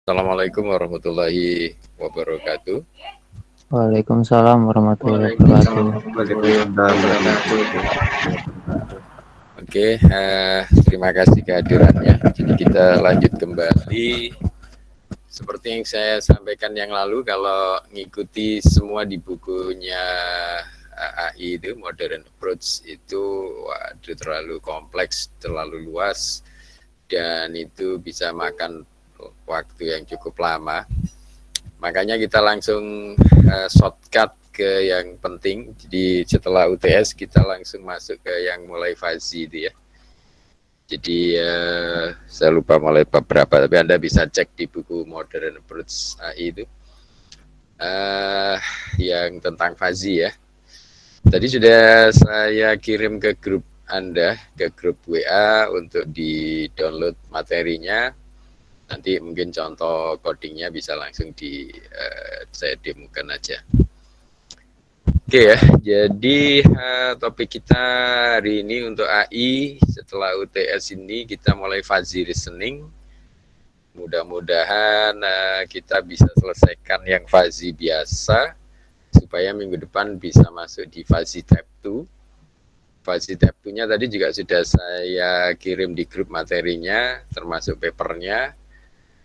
Assalamualaikum warahmatullahi wabarakatuh. Waalaikumsalam warahmatullahi wabarakatuh. Oke, terima kasih kehadirannya. Jadi kita lanjut kembali. Seperti yang saya sampaikan yang lalu, kalau ngikuti semua di bukunya AI itu, Modern Approach itu, waduh, terlalu kompleks, terlalu luas, dan itu bisa makan waktu yang cukup lama. Makanya kita langsung shortcut ke yang penting. Jadi setelah UTS kita langsung masuk ke yang mulai fuzzy itu ya. Jadi saya lupa mulai bab berapa, tapi Anda bisa cek di buku Modern Approach AI itu yang tentang fuzzy ya. Tadi sudah saya kirim ke grup Anda, ke grup WA untuk di-download materinya. Nanti mungkin contoh codingnya bisa langsung saya demokan aja. Oke ya, jadi topik kita hari ini untuk AI setelah UTS ini kita mulai fuzzy listening. Mudah-mudahan kita bisa selesaikan yang fuzzy biasa supaya minggu depan bisa masuk di fuzzy type 2. Fuzzy type 2-nya tadi juga sudah saya kirim di grup materinya termasuk papernya.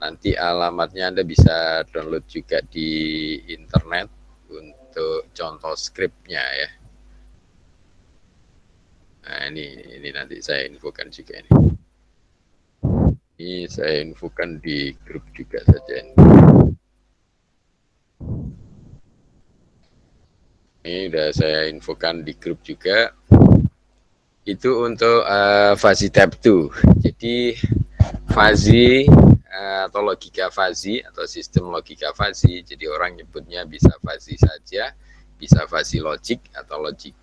Nanti alamatnya Anda bisa download juga di internet untuk contoh skripnya ya. Nah ini nanti saya infokan juga ini. Ini saya infokan di grup juga saja ini. Ini sudah saya infokan di grup juga. Itu untuk fuzzy tab 2. Jadi fuzzy atau logika fuzzy atau sistem logika fuzzy. Jadi orang nyebutnya bisa fuzzy saja, bisa fuzzy logic atau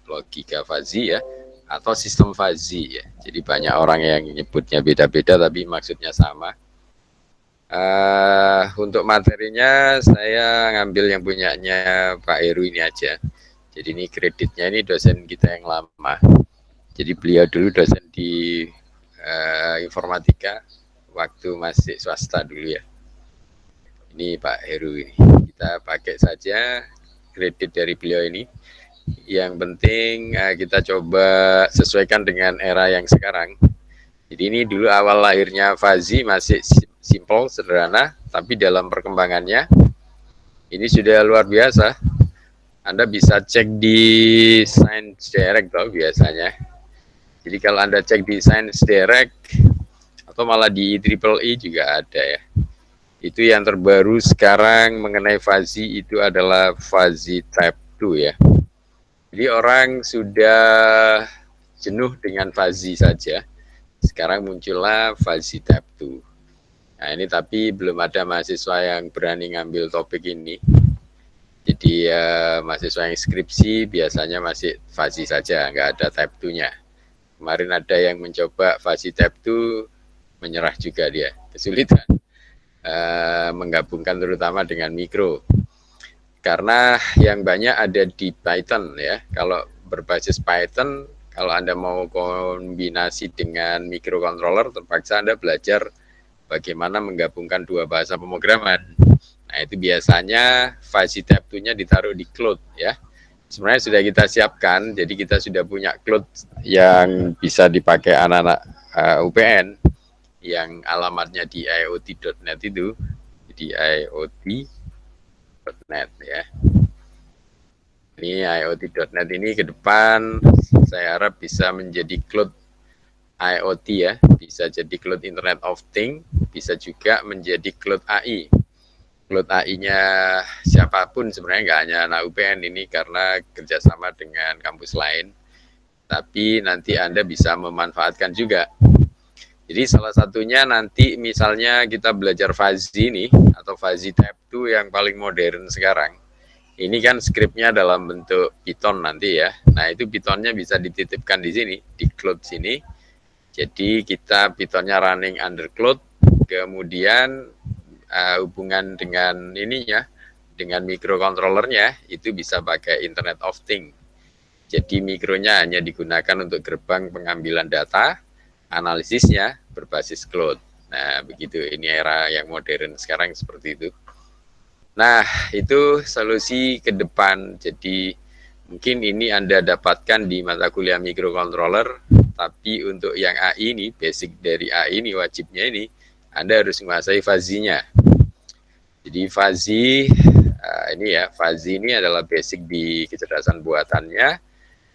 logika fuzzy ya, atau sistem fuzzy ya. Jadi banyak orang yang nyebutnya beda-beda tapi maksudnya sama. Untuk materinya saya ngambil yang punyanya Pak Heru ini aja. Jadi ini kreditnya ini dosen kita yang lama. Jadi beliau dulu dosen di informatika waktu masih swasta dulu ya. Ini Pak Heru ini. Kita pakai saja kredit dari beliau ini. Yang penting kita coba sesuaikan dengan era yang sekarang. Jadi ini dulu awal lahirnya fuzzy masih simple, sederhana, tapi dalam perkembangannya ini sudah luar biasa. Anda bisa cek di Science Direct toh biasanya. Jadi kalau Anda cek di Science Direct atau malah di IEEE juga ada ya. Itu yang terbaru sekarang mengenai fuzzy itu adalah fuzzy type 2 ya. Jadi orang sudah jenuh dengan fuzzy saja. Sekarang muncullah fuzzy type 2. Nah ini tapi belum ada mahasiswa yang berani ngambil topik ini. Jadi mahasiswa yang skripsi biasanya masih fuzzy saja, nggak ada type 2-nya. Kemarin ada yang mencoba fuzzy type 2, menyerah juga dia, kesulitan menggabungkan terutama dengan mikro. Karena yang banyak ada di Python ya. Kalau berbasis Python, kalau Anda mau kombinasi dengan microcontroller, terpaksa Anda belajar bagaimana menggabungkan dua bahasa pemrograman. Nah itu biasanya fuzzy type 2-nya ditaruh di Cloud ya. Sebenarnya sudah kita siapkan, jadi kita sudah punya Cloud yang bisa dipakai anak-anak UPN yang alamatnya di iot.net itu, di iot.net ya. Ini iot.net ini ke depan saya harap bisa menjadi Cloud IoT ya, bisa jadi Cloud Internet of Things, bisa juga menjadi Cloud AI. Cloud AI-nya siapapun sebenarnya, nggak hanya anak UPN ini karena kerjasama dengan kampus lain, tapi nanti Anda bisa memanfaatkan juga. Jadi salah satunya nanti misalnya kita belajar fuzzy ini atau fuzzy type 2 yang paling modern sekarang. Ini kan skripnya dalam bentuk Python nanti ya. Nah itu Pythonnya bisa dititipkan di sini, di Cloud sini. Jadi kita Pythonnya running under Cloud, kemudian hubungan dengan ininya, dengan microcontrollernya itu bisa pakai Internet of Things. Jadi mikronya hanya digunakan untuk gerbang pengambilan data, analisisnya berbasis Cloud. Nah, begitu. Ini era yang modern sekarang seperti itu. Nah, itu solusi ke depan. Jadi, mungkin ini Anda dapatkan di mata kuliah microcontroller, tapi untuk yang AI ini, basic dari AI ini, wajibnya ini, Anda harus menguasai fuzzy-nya. Jadi fuzzy, ini ya, fuzzy ini adalah basic di kecerdasan buatannya.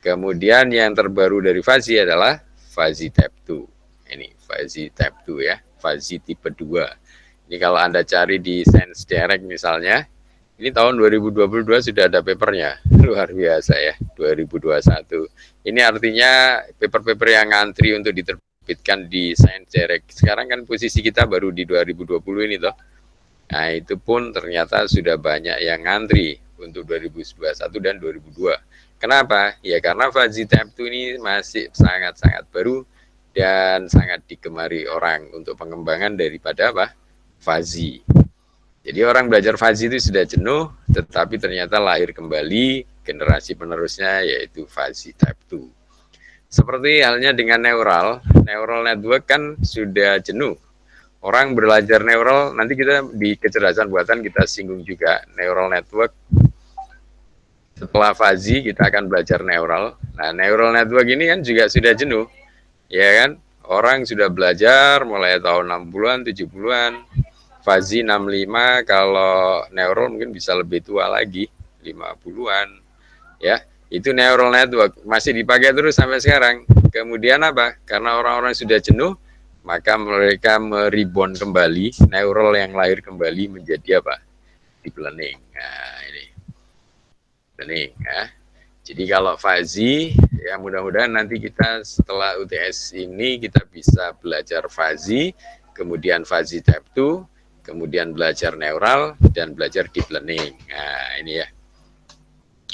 Kemudian yang terbaru dari fuzzy adalah fuzzy type 2. Ini fuzzy type 2 ya, fuzzy tipe 2. Ini kalau Anda cari di Science Direct misalnya, ini tahun 2022 sudah ada papernya, luar biasa ya, 2021. Ini artinya paper-paper yang ngantri untuk diterbitkan di Science Direct. Sekarang kan posisi kita baru di 2020 ini toh. Nah itu pun ternyata sudah banyak yang ngantri untuk 2021 dan 2002. Kenapa? Ya karena fuzzy type 2 ini masih sangat-sangat baru dan sangat digemari orang untuk pengembangan daripada apa? Fuzzy. Jadi orang belajar fuzzy itu sudah jenuh, tetapi ternyata lahir kembali generasi penerusnya yaitu fuzzy type 2. Seperti halnya dengan neural network kan sudah jenuh. Orang belajar neural, nanti kita di kecerdasan buatan kita singgung juga neural network. Setelah fuzzy kita akan belajar neural. Nah, neural network ini kan juga sudah jenuh, ya kan? Orang sudah belajar mulai tahun 60-an, 70-an, fuzzy 65, kalau neural mungkin bisa lebih tua lagi, 50-an, ya. Itu neural network masih dipakai terus sampai sekarang. Kemudian apa? Karena orang-orang sudah jenuh, maka mereka meribon kembali neural yang lahir kembali menjadi apa? Deep learning. Nah, ini learning ya. Jadi kalau fuzzy, ya mudah-mudahan nanti kita setelah UTS ini kita bisa belajar fuzzy, kemudian fuzzy type 2, kemudian belajar neural, dan belajar deep learning. Nah, ini ya.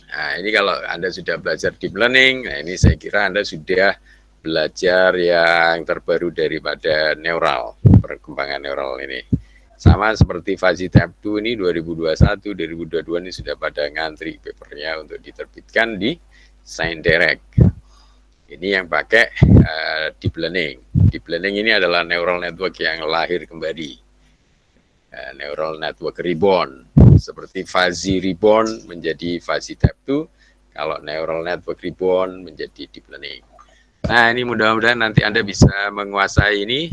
Nah, ini kalau Anda sudah belajar deep learning, nah ini saya kira Anda sudah belajar yang terbaru daripada neural, perkembangan neural ini. Sama seperti fuzzy type 2 ini 2021, 2022 ini sudah pada ngantri papernya untuk diterbitkan di Science Direct. Ini yang pakai deep learning. Deep learning ini adalah neural network yang lahir kembali. Neural network reborn. Seperti fuzzy reborn menjadi fuzzy type 2. Kalau neural network reborn menjadi deep learning. Nah, ini mudah-mudahan nanti Anda bisa menguasai ini.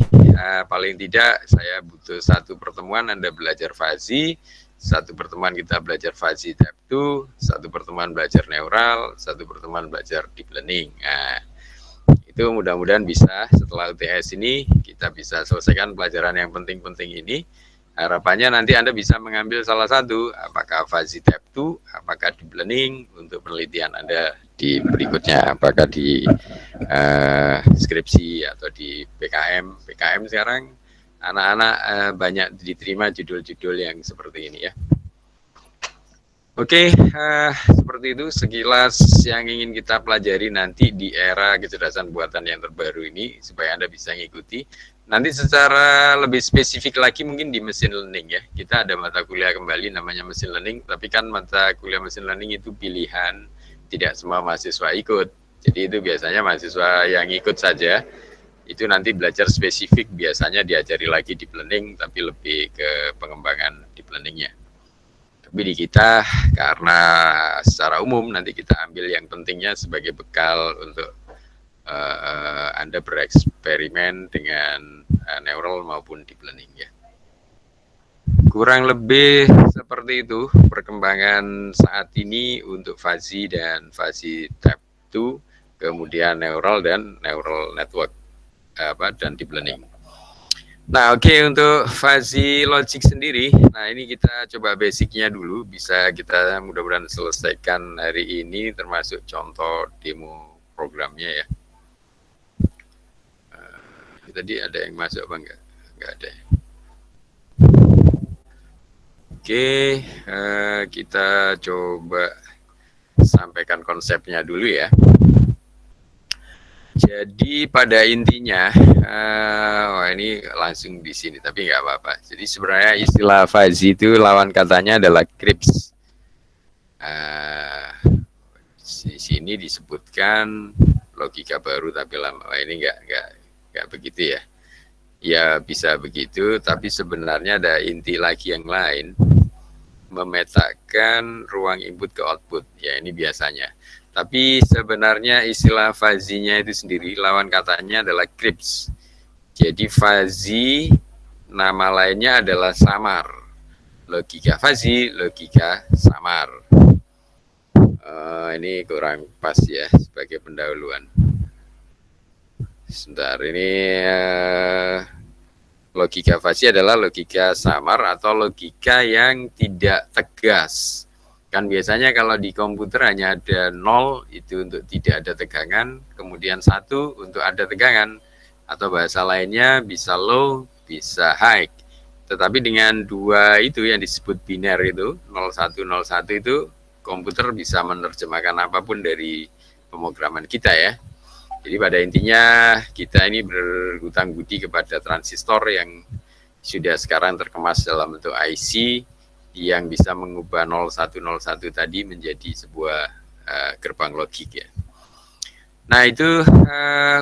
Paling tidak saya butuh satu pertemuan Anda belajar fuzzy, satu pertemuan kita belajar fuzzy type 2, satu pertemuan belajar neural, satu pertemuan belajar deep learning. Nah, itu mudah-mudahan bisa setelah UTS ini kita bisa selesaikan pelajaran yang penting-penting ini. Harapannya nanti Anda bisa mengambil salah satu, apakah fuzzy type 2, apakah deep learning untuk penelitian Anda di berikutnya, apakah di skripsi atau di PKM. PKM sekarang anak-anak banyak diterima judul-judul yang seperti ini ya. Oke, seperti itu sekilas yang ingin kita pelajari nanti di era kecerdasan buatan yang terbaru ini supaya Anda bisa mengikuti. Nanti secara lebih spesifik lagi mungkin di machine learning ya. Kita ada mata kuliah kembali namanya machine learning, tapi kan mata kuliah machine learning itu pilihan, tidak semua mahasiswa ikut. Jadi itu biasanya mahasiswa yang ikut saja. Itu nanti belajar spesifik, biasanya diajari lagi deep learning, tapi lebih ke pengembangan deep learningnya. Tapi di kita karena secara umum nanti kita ambil yang pentingnya sebagai bekal untuk Anda bereksperimen dengan neural maupun deep learning ya. Kurang lebih seperti itu perkembangan saat ini untuk fuzzy dan fuzzy type 2, kemudian neural dan neural network dan deep learning. Nah, oke, untuk fuzzy logic sendiri, nah ini kita coba basicnya dulu, bisa kita mudah-mudahan selesaikan hari ini termasuk contoh demo programnya ya. Tadi ada yang masuk apa enggak? Enggak ada. Oke, kita coba sampaikan konsepnya dulu ya. Jadi pada intinya, wah ini langsung di sini, tapi nggak apa-apa. Jadi sebenarnya istilah fuzzy itu lawan katanya adalah crisp. Di sini disebutkan logika baru tapi lama. Wah, ini nggak begitu ya. Ya bisa begitu, tapi sebenarnya ada inti lagi yang lain, memetakan ruang input ke output. Ya ini biasanya. Tapi sebenarnya istilah fuzzy-nya itu sendiri lawan katanya adalah crisp. Jadi fuzzy nama lainnya adalah samar. Logika fuzzy, logika samar. Ini kurang pas ya sebagai pendahuluan. Sebentar, ini logika fuzzy adalah logika samar atau logika yang tidak tegas. Kan biasanya kalau di komputer hanya ada 0 itu untuk tidak ada tegangan, kemudian 1 untuk ada tegangan, atau bahasa lainnya bisa low, bisa high. Tetapi dengan dua itu yang disebut biner itu, 0101 itu, komputer bisa menerjemahkan apapun dari pemrograman kita ya. Jadi pada intinya kita ini berhutang budi kepada transistor yang sudah sekarang terkemas dalam bentuk IC yang bisa mengubah 0101 tadi menjadi sebuah gerbang logik ya. Nah itu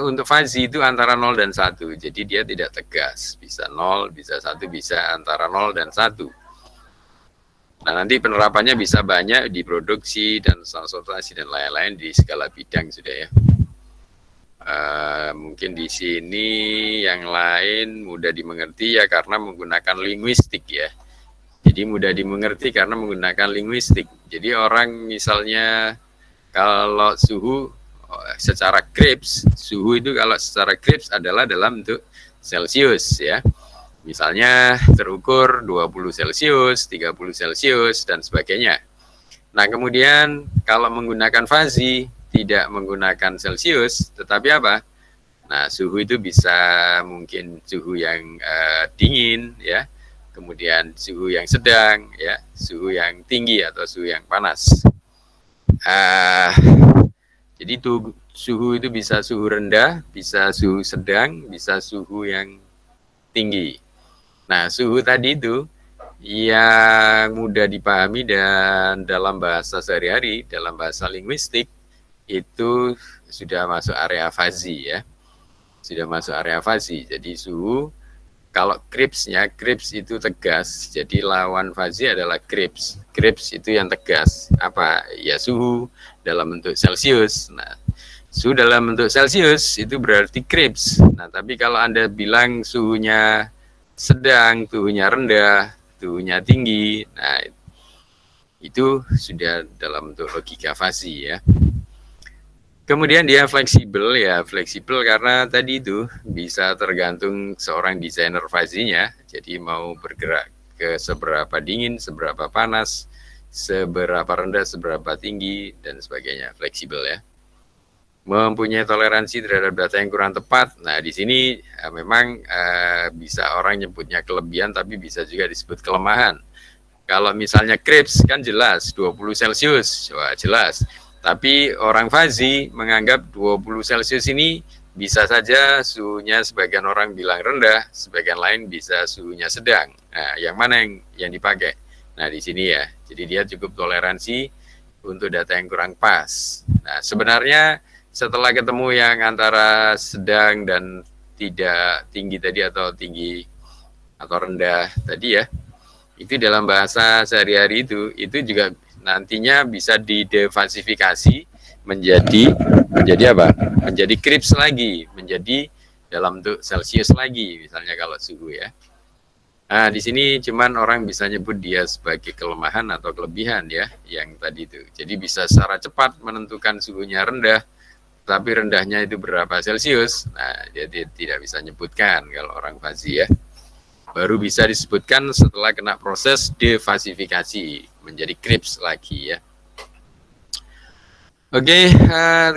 untuk fuzzy itu antara 0 dan 1, jadi dia tidak tegas, bisa 0, bisa 1, bisa antara 0 dan 1. Nah nanti penerapannya bisa banyak di produksi dan transportasi dan lain-lain di segala bidang sudah ya. Mungkin di sini yang lain mudah dimengerti ya karena menggunakan linguistik ya. Jadi mudah dimengerti karena menggunakan linguistik. Jadi orang misalnya kalau suhu secara Kripps, suhu itu kalau secara Kripps adalah dalam bentuk Celsius ya. Misalnya terukur 20 Celsius, 30 Celsius dan sebagainya. Nah, kemudian kalau menggunakan fuzzy tidak menggunakan Celsius, tetapi apa? Nah, suhu itu bisa mungkin suhu yang dingin ya. Kemudian suhu yang sedang, ya, suhu yang tinggi atau suhu yang panas. Jadi suhu itu bisa suhu rendah, bisa suhu sedang, bisa suhu yang tinggi. Nah, suhu tadi itu yang mudah dipahami dan dalam bahasa sehari-hari, dalam bahasa linguistik, itu sudah masuk area fuzzy ya. Sudah masuk area fuzzy. Jadi suhu, kalau Kripps-nya, Kripps itu tegas, jadi lawan fuzzy adalah Kripps. Kripps itu yang tegas. Apa? Ya suhu dalam bentuk Celsius. Nah, suhu dalam bentuk Celsius itu berarti Kripps. Nah, tapi kalau Anda bilang suhunya sedang, suhunya rendah, suhunya tinggi, nah itu sudah dalam bentuk logika fuzzy ya. Kemudian dia fleksibel ya, fleksibel karena tadi itu bisa tergantung seorang desainer fuzzy-nya. Jadi mau bergerak ke seberapa dingin, seberapa panas, seberapa rendah, seberapa tinggi dan sebagainya, fleksibel ya. Mempunyai toleransi terhadap data yang kurang tepat. Nah, di sini memang bisa orang nyebutnya kelebihan tapi bisa juga disebut kelemahan. Kalau misalnya Kripps kan jelas 20 Celsius, wah jelas. Tapi orang fuzzy menganggap 20 Celsius ini bisa saja suhunya sebagian orang bilang rendah, sebagian lain bisa suhunya sedang. Nah, yang mana yang dipakai? Nah, di sini ya. Jadi dia cukup toleransi untuk data yang kurang pas. Nah, sebenarnya setelah ketemu yang antara sedang dan tidak tinggi tadi atau tinggi atau rendah tadi ya, itu dalam bahasa sehari-hari itu juga nantinya bisa didefasifikasi menjadi apa? Menjadi Kripps lagi, menjadi dalam bentuk Celsius lagi, misalnya kalau suhu ya. Nah, di sini cuman orang bisa nyebut dia sebagai kelemahan atau kelebihan ya, yang tadi itu. Jadi bisa secara cepat menentukan suhunya rendah, tapi rendahnya itu berapa Celsius. Nah, dia tidak bisa nyebutkan kalau orang fuzzy ya. Baru bisa disebutkan setelah kena proses defasifikasi menjadi Kripps lagi ya. Oke,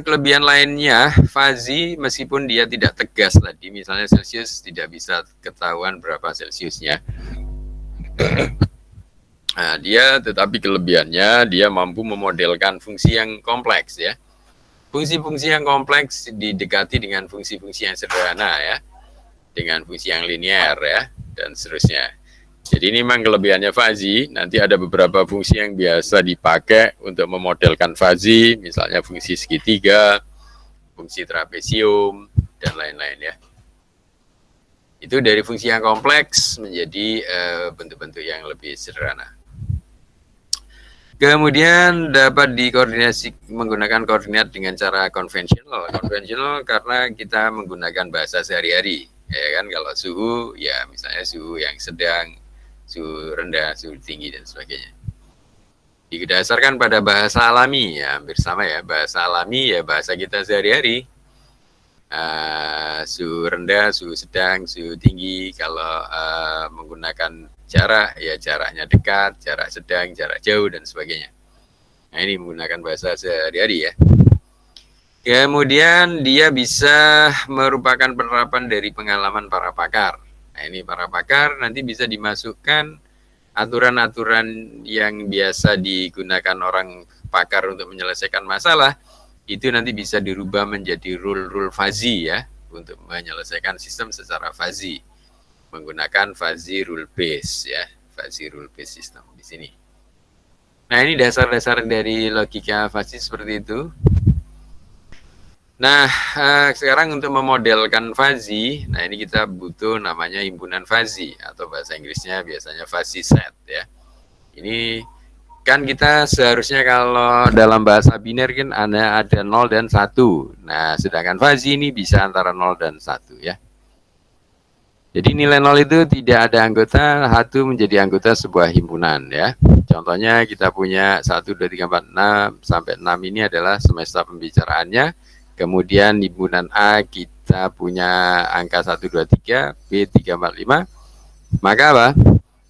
kelebihan lainnya fuzzy meskipun dia tidak tegas tadi, misalnya Celsius tidak bisa ketahuan berapa Celsiusnya. Nah, dia tetapi kelebihannya dia mampu memodelkan fungsi yang kompleks ya. Fungsi-fungsi yang kompleks didekati dengan fungsi-fungsi yang sederhana ya, dengan fungsi yang linear ya, dan seterusnya. Jadi ini memang kelebihannya fuzzy. Nanti ada beberapa fungsi yang biasa dipakai untuk memodelkan fuzzy, misalnya fungsi segitiga, fungsi trapesium, dan lain-lain ya. Itu dari fungsi yang kompleks menjadi bentuk-bentuk yang lebih sederhana. Kemudian dapat dikoordinasi menggunakan koordinat dengan cara konvensional. Konvensional karena kita menggunakan bahasa sehari-hari. Ya kan, kalau suhu ya misalnya suhu yang sedang, suhu rendah, suhu tinggi dan sebagainya. Didasarkan pada bahasa alami ya, hampir sama ya. Bahasa alami ya bahasa kita sehari-hari. Suhu rendah, suhu sedang, suhu tinggi. Kalau menggunakan jarak ya jaraknya dekat, jarak sedang, jarak jauh dan sebagainya. Nah, ini menggunakan bahasa sehari-hari ya. Kemudian dia bisa merupakan penerapan dari pengalaman para pakar. Nah, ini para pakar nanti bisa dimasukkan aturan-aturan yang biasa digunakan orang pakar untuk menyelesaikan masalah, itu nanti bisa dirubah menjadi rule fuzzy ya, untuk menyelesaikan sistem secara fuzzy menggunakan fuzzy rule base ya, fuzzy rule base system di sini. Nah, ini dasar-dasar dari logika fuzzy seperti itu. Nah, sekarang untuk memodelkan fuzzy, nah ini kita butuh namanya himpunan fuzzy atau bahasa Inggrisnya biasanya fuzzy set ya. Ini kan kita seharusnya kalau dalam bahasa biner kan ada 0 dan 1. Nah, sedangkan fuzzy ini bisa antara 0 dan 1 ya. Jadi nilai 0 itu tidak ada anggota, 1 menjadi anggota sebuah himpunan ya. Contohnya kita punya 1, 2, 3, 4, 6 sampai 6 ini adalah semesta pembicaraannya. Kemudian himpunan A kita punya angka 1, 2, 3, B 3, 4, 5. Maka apa?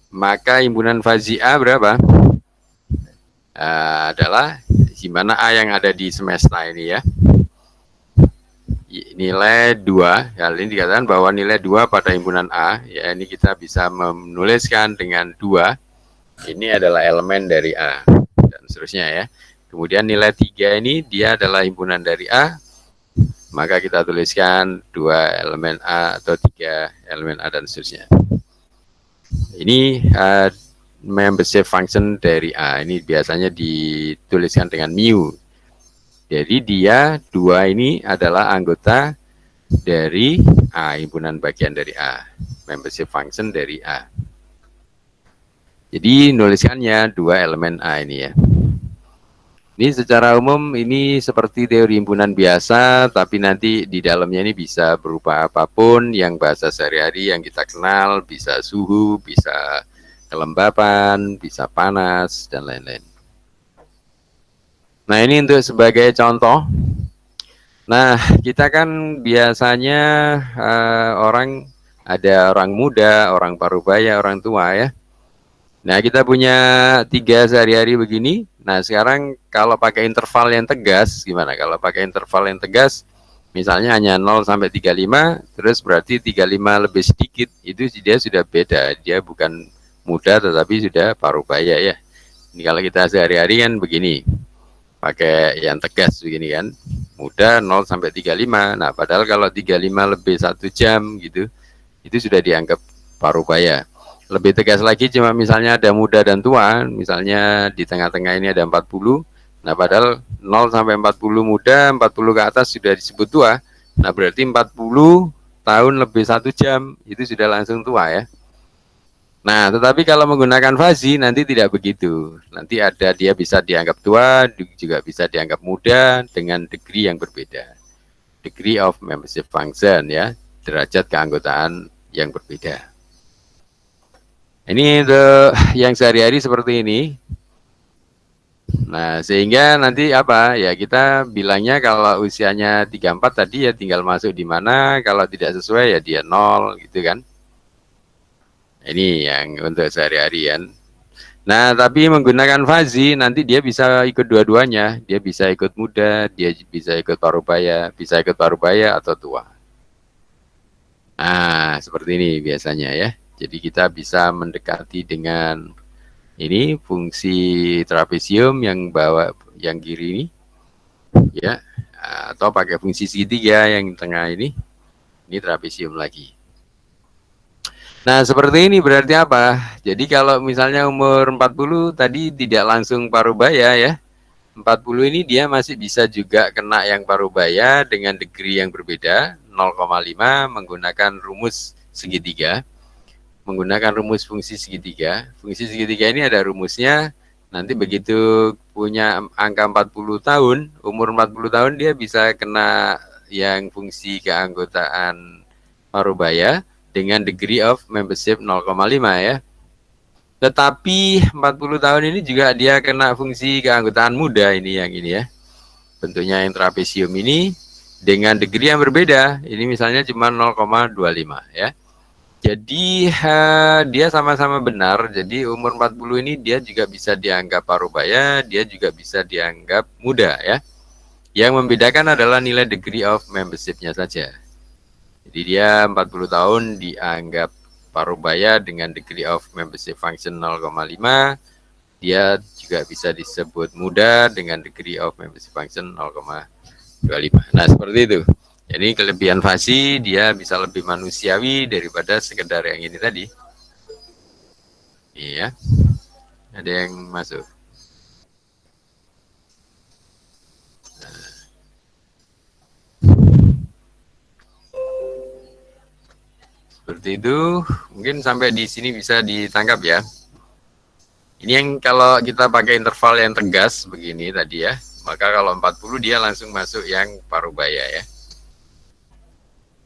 Maka himpunan fuzzy A berapa? Adalah di mana A yang ada di semesta ini ya. Nilai 2, kali ini dikatakan bahwa nilai 2 pada himpunan A, ya ini kita bisa menuliskan dengan 2, ini adalah elemen dari A, dan seterusnya ya. Kemudian nilai 3 ini dia adalah himpunan dari A, maka kita tuliskan 2 elemen A atau 3 elemen A dan seterusnya. Ini membership function dari A, ini biasanya dituliskan dengan mu. Jadi dia 2 ini adalah anggota dari A, himpunan bagian dari A, membership function dari A. Jadi nuliskannya 2 elemen A ini ya. Ini secara umum ini seperti teori himpunan biasa, tapi nanti di dalamnya ini bisa berupa apapun yang bahasa sehari-hari yang kita kenal, bisa suhu, bisa kelembapan, bisa panas, dan lain-lain. Nah, ini untuk sebagai contoh. Nah, kita kan biasanya ada orang muda, orang parubaya, orang tua ya. Nah, kita punya 3 sehari-hari begini. Nah, sekarang kalau pakai interval yang tegas, gimana? Kalau pakai interval yang tegas, misalnya hanya 0 sampai 35, terus berarti 35 lebih sedikit, itu dia sudah beda. Dia bukan muda tetapi sudah parubaya ya. Ini kalau kita sehari-hari kan begini. Pakai yang tegas begini kan, muda 0 sampai 35. Nah, padahal kalau 35 lebih 1 jam gitu, itu sudah dianggap parubaya. Lebih tegas lagi cuma misalnya ada muda dan tua, misalnya di tengah-tengah ini ada 40. Nah, padahal 0 sampai 40 muda, 40 ke atas sudah disebut tua. Nah, berarti 40 tahun lebih 1 jam, itu sudah langsung tua ya. Nah, tetapi kalau menggunakan fuzzy nanti tidak begitu. Nanti ada dia bisa dianggap tua, juga bisa dianggap muda dengan degree yang berbeda. Degree of membership function ya, derajat keanggotaan yang berbeda. Ini untuk yang sehari-hari seperti ini. Nah, sehingga nanti apa? Ya kita bilangnya kalau usianya 34 tadi ya tinggal masuk di mana, kalau tidak sesuai ya dia 0 gitu kan. Ini yang untuk sehari-hari kan. Nah, tapi menggunakan fuzzy nanti dia bisa ikut dua-duanya. Dia bisa ikut muda, dia bisa ikut parubaya atau tua. Nah, seperti ini biasanya ya. Jadi kita bisa mendekati dengan ini fungsi trapesium yang bawah yang kiri ini ya, atau pakai fungsi segitiga yang tengah ini trapesium lagi. Nah, seperti ini berarti apa? Jadi kalau misalnya umur 40 tadi tidak langsung parubaya ya. 40 ini dia masih bisa juga kena yang parubaya dengan degree yang berbeda, 0,5 menggunakan rumus segitiga menggunakan rumus fungsi segitiga. Fungsi segitiga ini ada rumusnya. Nanti begitu punya angka 40 tahun, umur 40 tahun dia bisa kena yang fungsi keanggotaan parubaya dengan degree of membership 0,5 ya. Tetapi 40 tahun ini juga dia kena fungsi keanggotaan muda ini yang ini ya. Bentuknya yang trapesium ini dengan degree yang berbeda. Ini misalnya cuma 0,25 ya. Jadi dia sama-sama benar. Jadi umur 40 ini dia juga bisa dianggap parubaya, dia juga bisa dianggap muda ya. Yang membedakan adalah nilai degree of membership-nya saja. Jadi dia 40 tahun dianggap parubaya dengan degree of membership function 0,5. Dia juga bisa disebut muda dengan degree of membership function 0,25. Nah, seperti itu. Jadi kelebihan fasi dia bisa lebih manusiawi daripada sekedar yang ini tadi. Iya. Ada yang masuk. Seperti itu, mungkin sampai di sini bisa ditangkap ya. Ini yang kalau kita pakai interval yang tegas begini tadi ya, maka kalau 40 dia langsung masuk yang parubaya ya.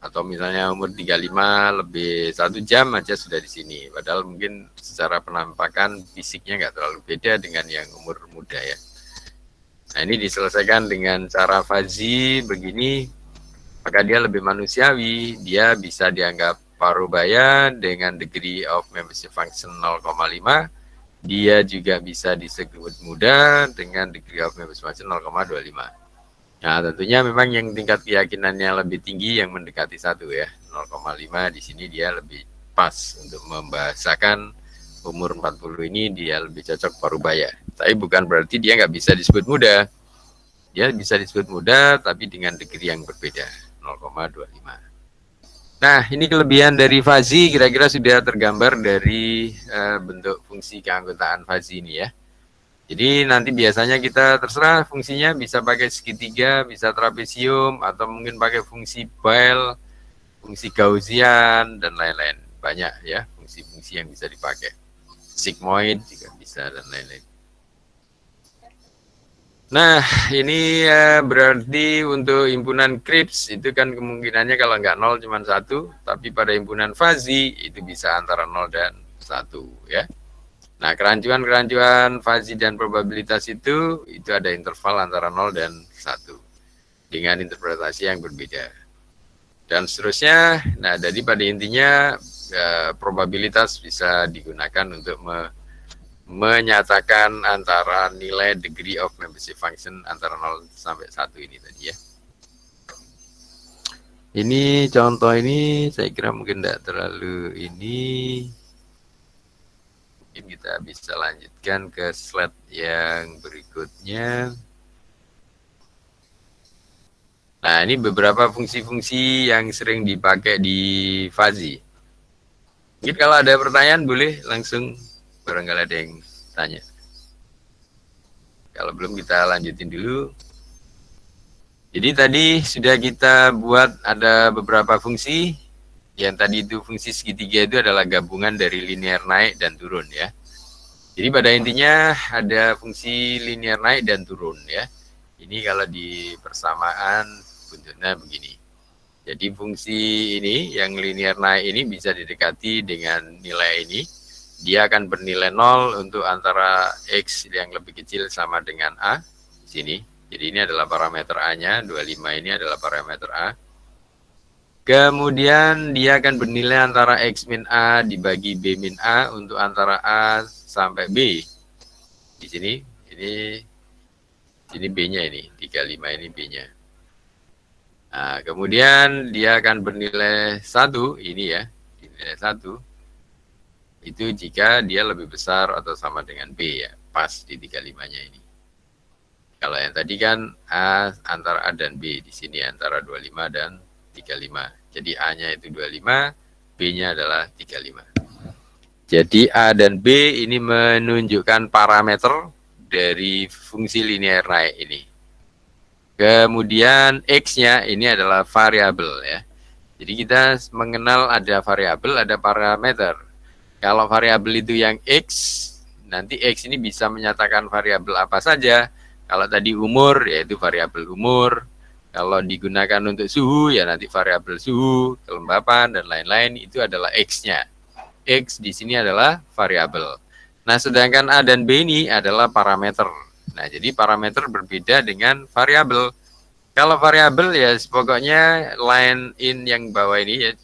Atau misalnya umur 35 lebih 1 jam aja sudah di sini. Padahal mungkin secara penampakan fisiknya nggak terlalu beda dengan yang umur muda ya. Nah ini diselesaikan dengan cara fazi begini, maka dia lebih manusiawi, dia bisa dianggap parubaya dengan degree of membership function 0,5. Dia juga bisa disebut muda dengan degree of membership function 0,25. Nah, tentunya memang yang tingkat keyakinannya lebih tinggi yang mendekati 1 ya. 0,5 di sini dia lebih pas untuk membahasakan umur 40 ini dia lebih cocok parubaya. Tapi bukan berarti dia nggak bisa disebut muda. Dia bisa disebut muda tapi dengan degree yang berbeda, 0,25. Nah, ini kelebihan dari fazi kira-kira sudah tergambar dari bentuk fungsi keanggotaan fazi ini ya. Jadi nanti biasanya kita terserah fungsinya bisa pakai segitiga, bisa trapesium, atau mungkin pakai fungsi Bell, fungsi Gaussian, dan lain-lain. Banyak ya fungsi-fungsi yang bisa dipakai. Sigmoid juga bisa dan lain-lain. Nah, ini berarti untuk himpunan Krips itu kan kemungkinannya kalau nggak 0 cuma 1, tapi pada himpunan fazi itu bisa antara 0 dan 1 ya. Nah, kerancuan-kerancuan fazi dan probabilitas itu ada interval antara 0 dan 1 dengan interpretasi yang berbeda. Dan seterusnya, nah jadi pada intinya probabilitas bisa digunakan untuk menyatakan antara nilai degree of membership function antara 0 sampai 1 ini tadi ya. Ini contoh ini saya kira mungkin tidak terlalu ini. Mungkin kita bisa lanjutkan ke slide yang berikutnya. Nah, ini beberapa fungsi-fungsi yang sering dipakai di fazi. Mungkin kalau ada pertanyaan boleh langsung, barangkali ada yang tanya. Kalau belum kita lanjutin dulu. Jadi tadi sudah kita buat ada beberapa fungsi. Yang tadi itu fungsi segitiga itu adalah gabungan dari linear naik dan turun ya. Jadi pada intinya ada fungsi linear naik dan turun ya. Ini kalau di persamaan bentuknya begini. Jadi fungsi ini yang linear naik ini bisa didekati dengan nilai ini. Dia akan bernilai 0 untuk antara X yang lebih kecil sama dengan A. Sini. Jadi ini adalah parameter A-nya. 25 ini adalah parameter A. Kemudian dia akan bernilai antara X min A dibagi B min A untuk antara A sampai B. Di sini, ini B-nya ini. 35 ini B-nya. Nah, kemudian dia akan bernilai 1, ini ya. Nilai 1. Itu jika dia lebih besar atau sama dengan B ya, pas di 35-nya ini. Kalau yang tadi kan A antara A dan B, di sini antara 25 dan 35. Jadi A-nya itu 25, B-nya adalah 35. Jadi A dan B ini menunjukkan parameter dari fungsi linear naik ini. Kemudian X-nya ini adalah variabel ya. Jadi kita mengenal ada variabel, ada parameter. Kalau variabel itu yang X, nanti X ini bisa menyatakan variabel apa saja. Kalau tadi umur, yaitu variabel umur. Kalau digunakan untuk suhu, ya nanti variabel suhu, kelembapan, dan lain-lain, itu adalah X-nya. X di sini adalah variabel. Nah, sedangkan A dan B ini adalah parameter. Nah, jadi parameter berbeda dengan variabel. Kalau variabel ya pokoknya line in yang bawah ini ya,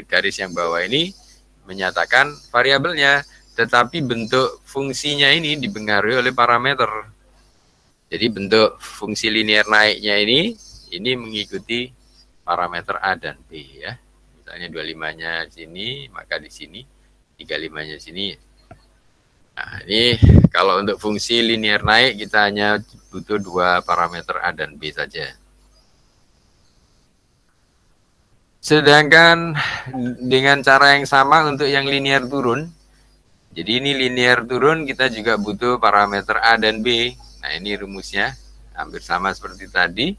garis yang bawah ini menyatakan variabelnya, tetapi bentuk fungsinya ini dipengaruhi oleh parameter. Jadi bentuk fungsi linear naiknya ini mengikuti parameter A dan B ya. Misalnya 25-nya sini, maka di sini 35-nya sini. Nah, ini kalau untuk fungsi linear naik kita hanya butuh dua parameter A dan B saja. Sedangkan dengan cara yang sama untuk yang linear turun, jadi ini linear turun kita juga butuh parameter A dan B. Nah, ini rumusnya hampir sama seperti tadi.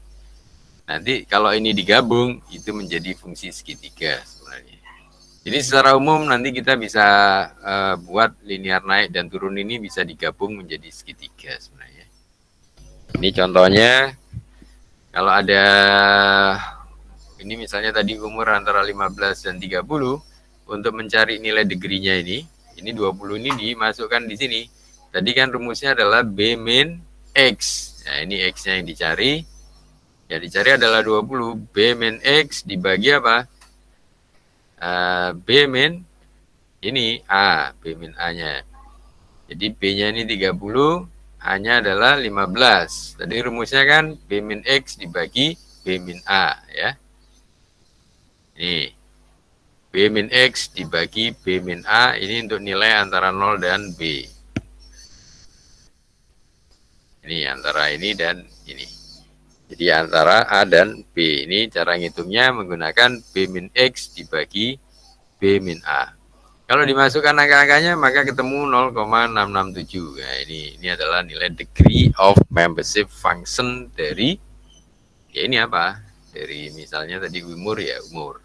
Nanti kalau ini digabung itu menjadi fungsi segitiga sebenarnya. Jadi secara umum nanti kita bisa buat linear naik dan turun ini bisa digabung menjadi segitiga sebenarnya. Ini contohnya kalau ada ini misalnya tadi umur antara 15 dan 30, untuk mencari nilai degree-nya ini 20 ini dimasukkan di sini. Tadi kan rumusnya adalah B min X. Nah, ini X-nya yang dicari. Yang dicari adalah 20. B min X dibagi apa? B min ini A. B min A-nya. Jadi B-nya ini 30. A-nya adalah 15. Tadi rumusnya kan B min X dibagi B min A. Ya. Ini. B min X dibagi B min A. Ini untuk nilai antara 0 dan B. Ini antara ini dan ini. Jadi antara A dan B. Ini cara ngitungnya menggunakan B min X dibagi B min A. Kalau dimasukkan angka-angkanya maka ketemu 0,667. Nah, ini adalah nilai degree of membership function dari ya ini apa? Dari misalnya tadi umur ya umur.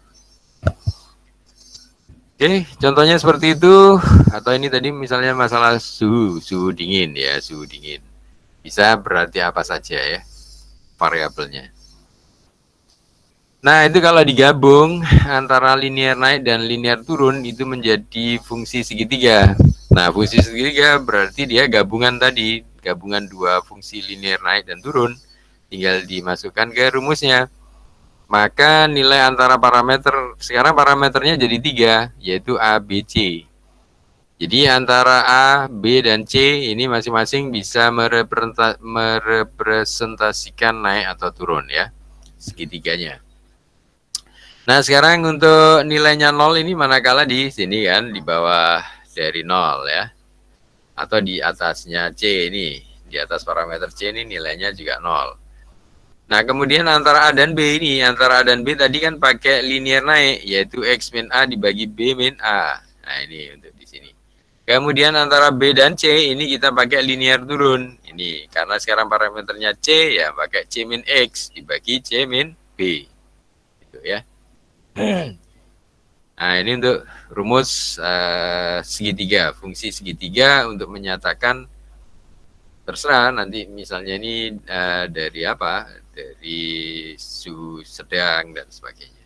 Oke, contohnya seperti itu. Atau ini tadi misalnya masalah suhu dingin ya, suhu dingin. Bisa berarti apa saja ya variabelnya. Nah, itu kalau digabung antara linear naik dan linear turun itu menjadi fungsi segitiga. Nah, fungsi segitiga berarti dia gabungan tadi, gabungan dua fungsi linear naik dan turun. Tinggal dimasukkan ke rumusnya. Maka nilai antara parameter, sekarang parameternya jadi 3, yaitu A, B, C. Jadi antara A, B, dan C ini masing-masing bisa merepresentasikan naik atau turun ya, segitiganya. Nah, sekarang untuk nilainya 0 ini manakala di sini kan, di bawah dari 0 ya. Atau di atasnya C ini, di atas parameter C ini nilainya juga 0. Nah, kemudian antara A dan B ini, antara A dan B tadi kan pakai linear naik, yaitu X min A dibagi B min A. Nah, ini untuk di sini. Kemudian antara B dan C ini kita pakai linear turun. Ini karena sekarang parameternya C ya pakai C min X dibagi C min B. Gitu ya. Nah, ini untuk rumus segitiga, fungsi segitiga untuk menyatakan terserah nanti misalnya ini dari apa? Dari suhu sedang dan sebagainya.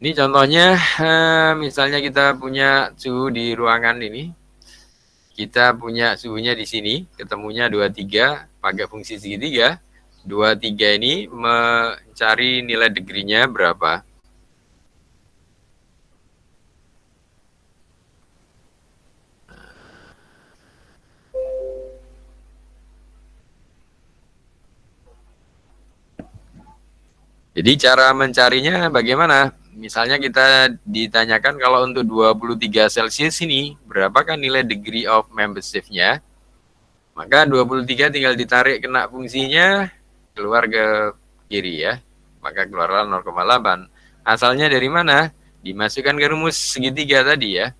Ini contohnya, misalnya kita punya suhu di ruangan ini. Kita punya suhunya di sini, ketemunya 23, pakai fungsi segitiga. 23 ini mencari nilai degree-nya berapa? Jadi cara mencarinya bagaimana? Misalnya kita ditanyakan kalau untuk 23 Celsius ini, berapakah nilai degree of membership-nya? Maka 23 tinggal ditarik kena fungsinya, keluar ke kiri ya. Maka keluarlah 0,8. Asalnya dari mana? Dimasukkan ke rumus segitiga tadi ya.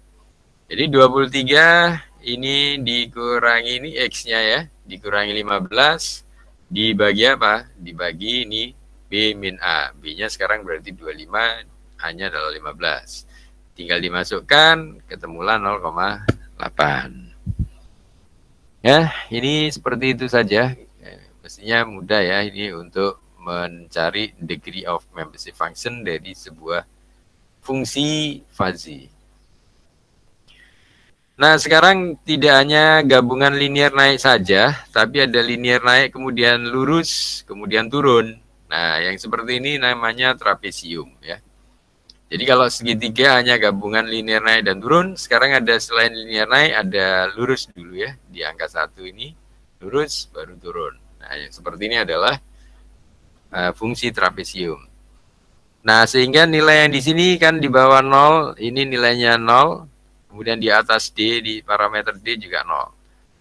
Jadi 23 ini dikurangi ini X-nya ya. Dikurangi 15, dibagi apa? Dibagi ini B min A. B-nya sekarang berarti 25, A-nya adalah 15. Tinggal dimasukkan, ketemulah 0,8. Ya, ini seperti itu saja. Mestinya mudah ya ini untuk mencari degree of membership function dari sebuah fungsi fuzzy. Nah, sekarang tidak hanya gabungan linear naik saja, tapi ada linear naik kemudian lurus, kemudian turun. Nah, yang seperti ini namanya trapesium ya. Jadi kalau segitiga hanya gabungan linear naik dan turun, sekarang ada selain linear naik ada lurus dulu ya. Di angka 1 ini lurus baru turun. Nah, yang seperti ini adalah fungsi trapesium. Nah, sehingga nilai yang di sini kan di bawah 0, ini nilainya 0, kemudian di atas D, di parameter D juga 0.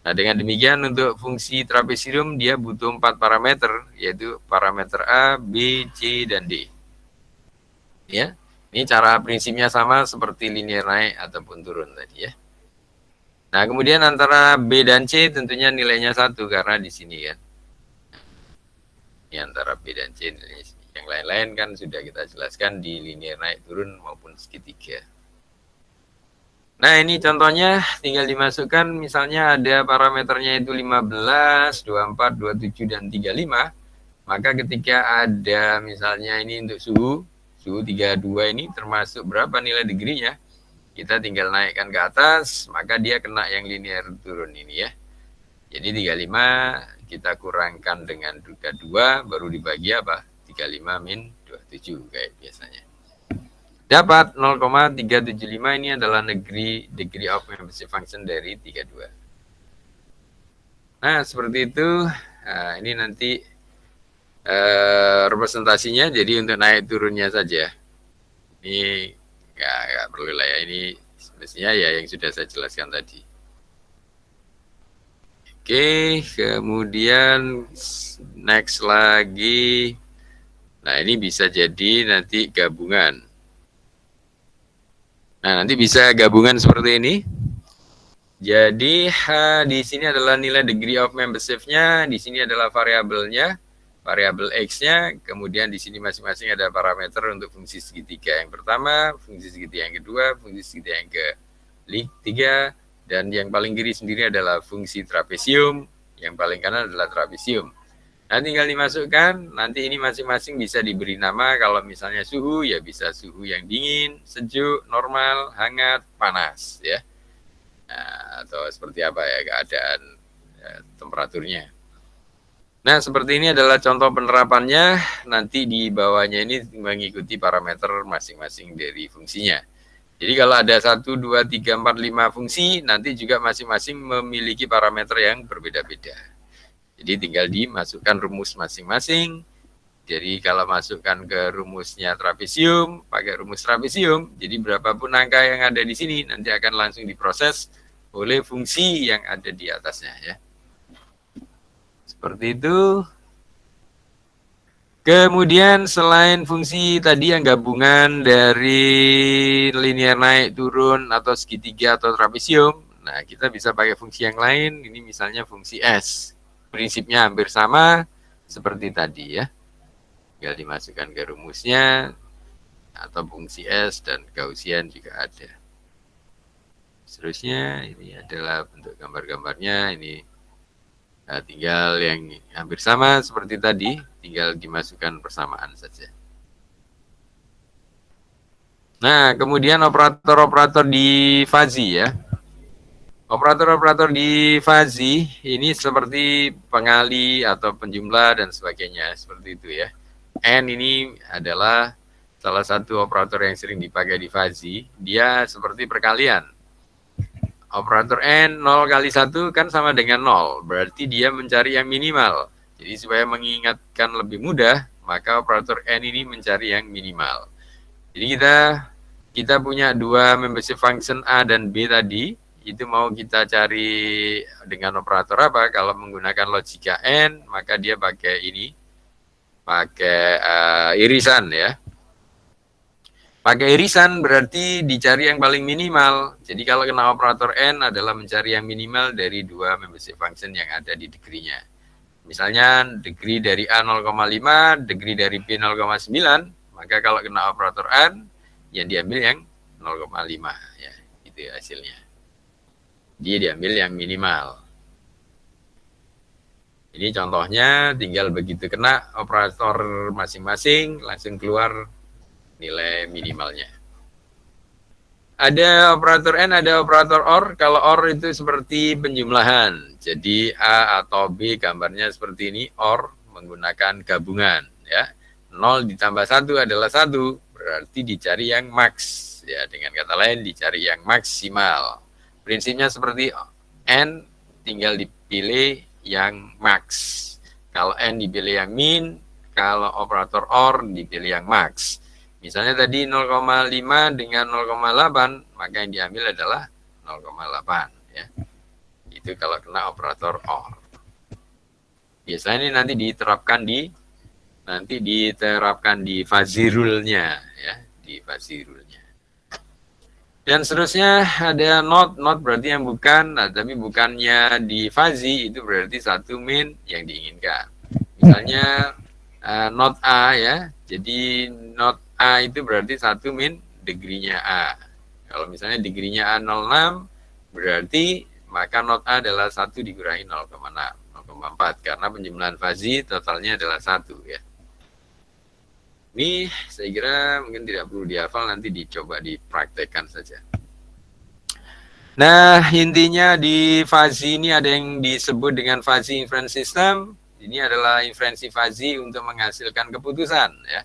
Nah, dengan demikian untuk fungsi trapesium dia butuh 4 parameter, yaitu parameter A, B, C, dan D. Ya, ini cara prinsipnya sama seperti linear naik ataupun turun tadi ya. Nah, kemudian antara B dan C tentunya nilainya 1 karena di sini kan. Ini antara B dan C nilainya. Yang lain-lain kan sudah kita jelaskan di linear naik turun maupun segitiga. Nah, ini contohnya tinggal dimasukkan misalnya ada parameternya itu 15, 24, 27, dan 35. Maka ketika ada misalnya ini untuk suhu 32 ini termasuk berapa nilai degree-nya, kita tinggal naikkan ke atas, maka dia kena yang linear turun ini ya. Jadi 35 kita kurangkan dengan 2 baru dibagi apa? 35 min 27 kayak biasanya. Dapat 0,375 ini adalah degree of membership function dari 32. Nah, seperti itu. Nah, ini nanti representasinya jadi untuk naik turunnya saja. Ini nggak perlu lah ya, ini mestinya ya yang sudah saya jelaskan tadi. Oke, kemudian next lagi. Nah, ini bisa jadi nanti gabungan. Nah, nanti bisa gabungan seperti ini. Jadi, di sini adalah nilai degree of membership-nya, di sini adalah variabelnya, variabel X-nya, kemudian di sini masing-masing ada parameter untuk fungsi segitiga yang pertama, fungsi segitiga yang kedua, fungsi segitiga yang ketiga, dan yang paling kiri sendiri adalah fungsi trapesium, yang paling kanan adalah trapesium. Nah, tinggal dimasukkan, nanti ini masing-masing bisa diberi nama, kalau misalnya suhu, ya bisa suhu yang dingin, sejuk, normal, hangat, panas, ya. Nah, atau seperti apa ya keadaan temperaturnya. Nah, seperti ini adalah contoh penerapannya, nanti di bawahnya ini mengikuti parameter masing-masing dari fungsinya. Jadi kalau ada 1, 2, 3, 4, 5 fungsi, nanti juga masing-masing memiliki parameter yang berbeda-beda. Jadi tinggal dimasukkan rumus masing-masing. Jadi kalau masukkan ke rumusnya trapesium, pakai rumus trapesium, jadi berapapun angka yang ada di sini nanti akan langsung diproses oleh fungsi yang ada di atasnya ya. Seperti itu. Kemudian selain fungsi tadi yang gabungan dari linear naik turun atau segitiga atau trapesium, nah kita bisa pakai fungsi yang lain. Ini misalnya fungsi S. Prinsipnya hampir sama seperti tadi ya. Tinggal dimasukkan ke rumusnya atau fungsi S dan Gaussian juga ada. Seterusnya ini adalah bentuk gambar-gambarnya. Ini tinggal yang hampir sama seperti tadi, tinggal dimasukkan persamaan saja. Nah, kemudian operator-operator di fuzzy ya. Operator-operator di fuzzy ini seperti pengali atau penjumlah dan sebagainya, seperti itu ya. N ini adalah salah satu operator yang sering dipakai di fuzzy. Dia seperti perkalian. Operator N 0 kali 1 kan sama dengan 0, berarti dia mencari yang minimal. Jadi supaya mengingatkan lebih mudah, maka operator N ini mencari yang minimal. Jadi kita punya dua membership function A dan B tadi. Itu mau kita cari dengan operator apa? Kalau menggunakan logika N, maka dia pakai ini, pakai irisan ya. Pakai irisan berarti dicari yang paling minimal. Jadi kalau kena operator N adalah mencari yang minimal dari dua membership function yang ada di degree-nya. Misalnya degree dari A 0,5, degree dari B 0,9, maka kalau kena operator AND, yang diambil yang 0,5 ya, itu ya hasilnya. Dia diambil yang minimal. Ini contohnya, tinggal begitu kena operator masing-masing, langsung keluar nilai minimalnya. Ada operator N, ada operator OR. Kalau OR itu seperti penjumlahan. Jadi A atau B gambarnya seperti ini. OR menggunakan gabungan. Ya, 0 ditambah 1 adalah 1. Berarti dicari yang max. Ya, dengan kata lain dicari yang maksimal. Prinsipnya seperti N tinggal dipilih yang max. Kalau N dipilih yang min, kalau operator OR dipilih yang max. Misalnya tadi 0,5 dengan 0,8, maka yang diambil adalah 0,8 ya. Itu kalau kena operator OR. Biasanya ini nanti diterapkan di fuzzy rule-nya ya, di fuzzy rule-nya. Dan seterusnya ada not berarti yang bukan, nah, tapi bukannya di fuzzy itu berarti satu min yang diinginkan. Misalnya not A ya, jadi not A itu berarti 1 min degree-nya A. Kalau misalnya degree-nya A 06, berarti maka not A adalah 1 dikurangi 0,6, 0,4. Karena penjumlahan fuzzy totalnya adalah 1 ya. Ini saya kira mungkin tidak perlu dihafal, nanti dicoba dipraktekkan saja. Nah, intinya di fuzzy ini ada yang disebut dengan fuzzy inference system. Ini adalah inferensi fuzzy untuk menghasilkan keputusan ya.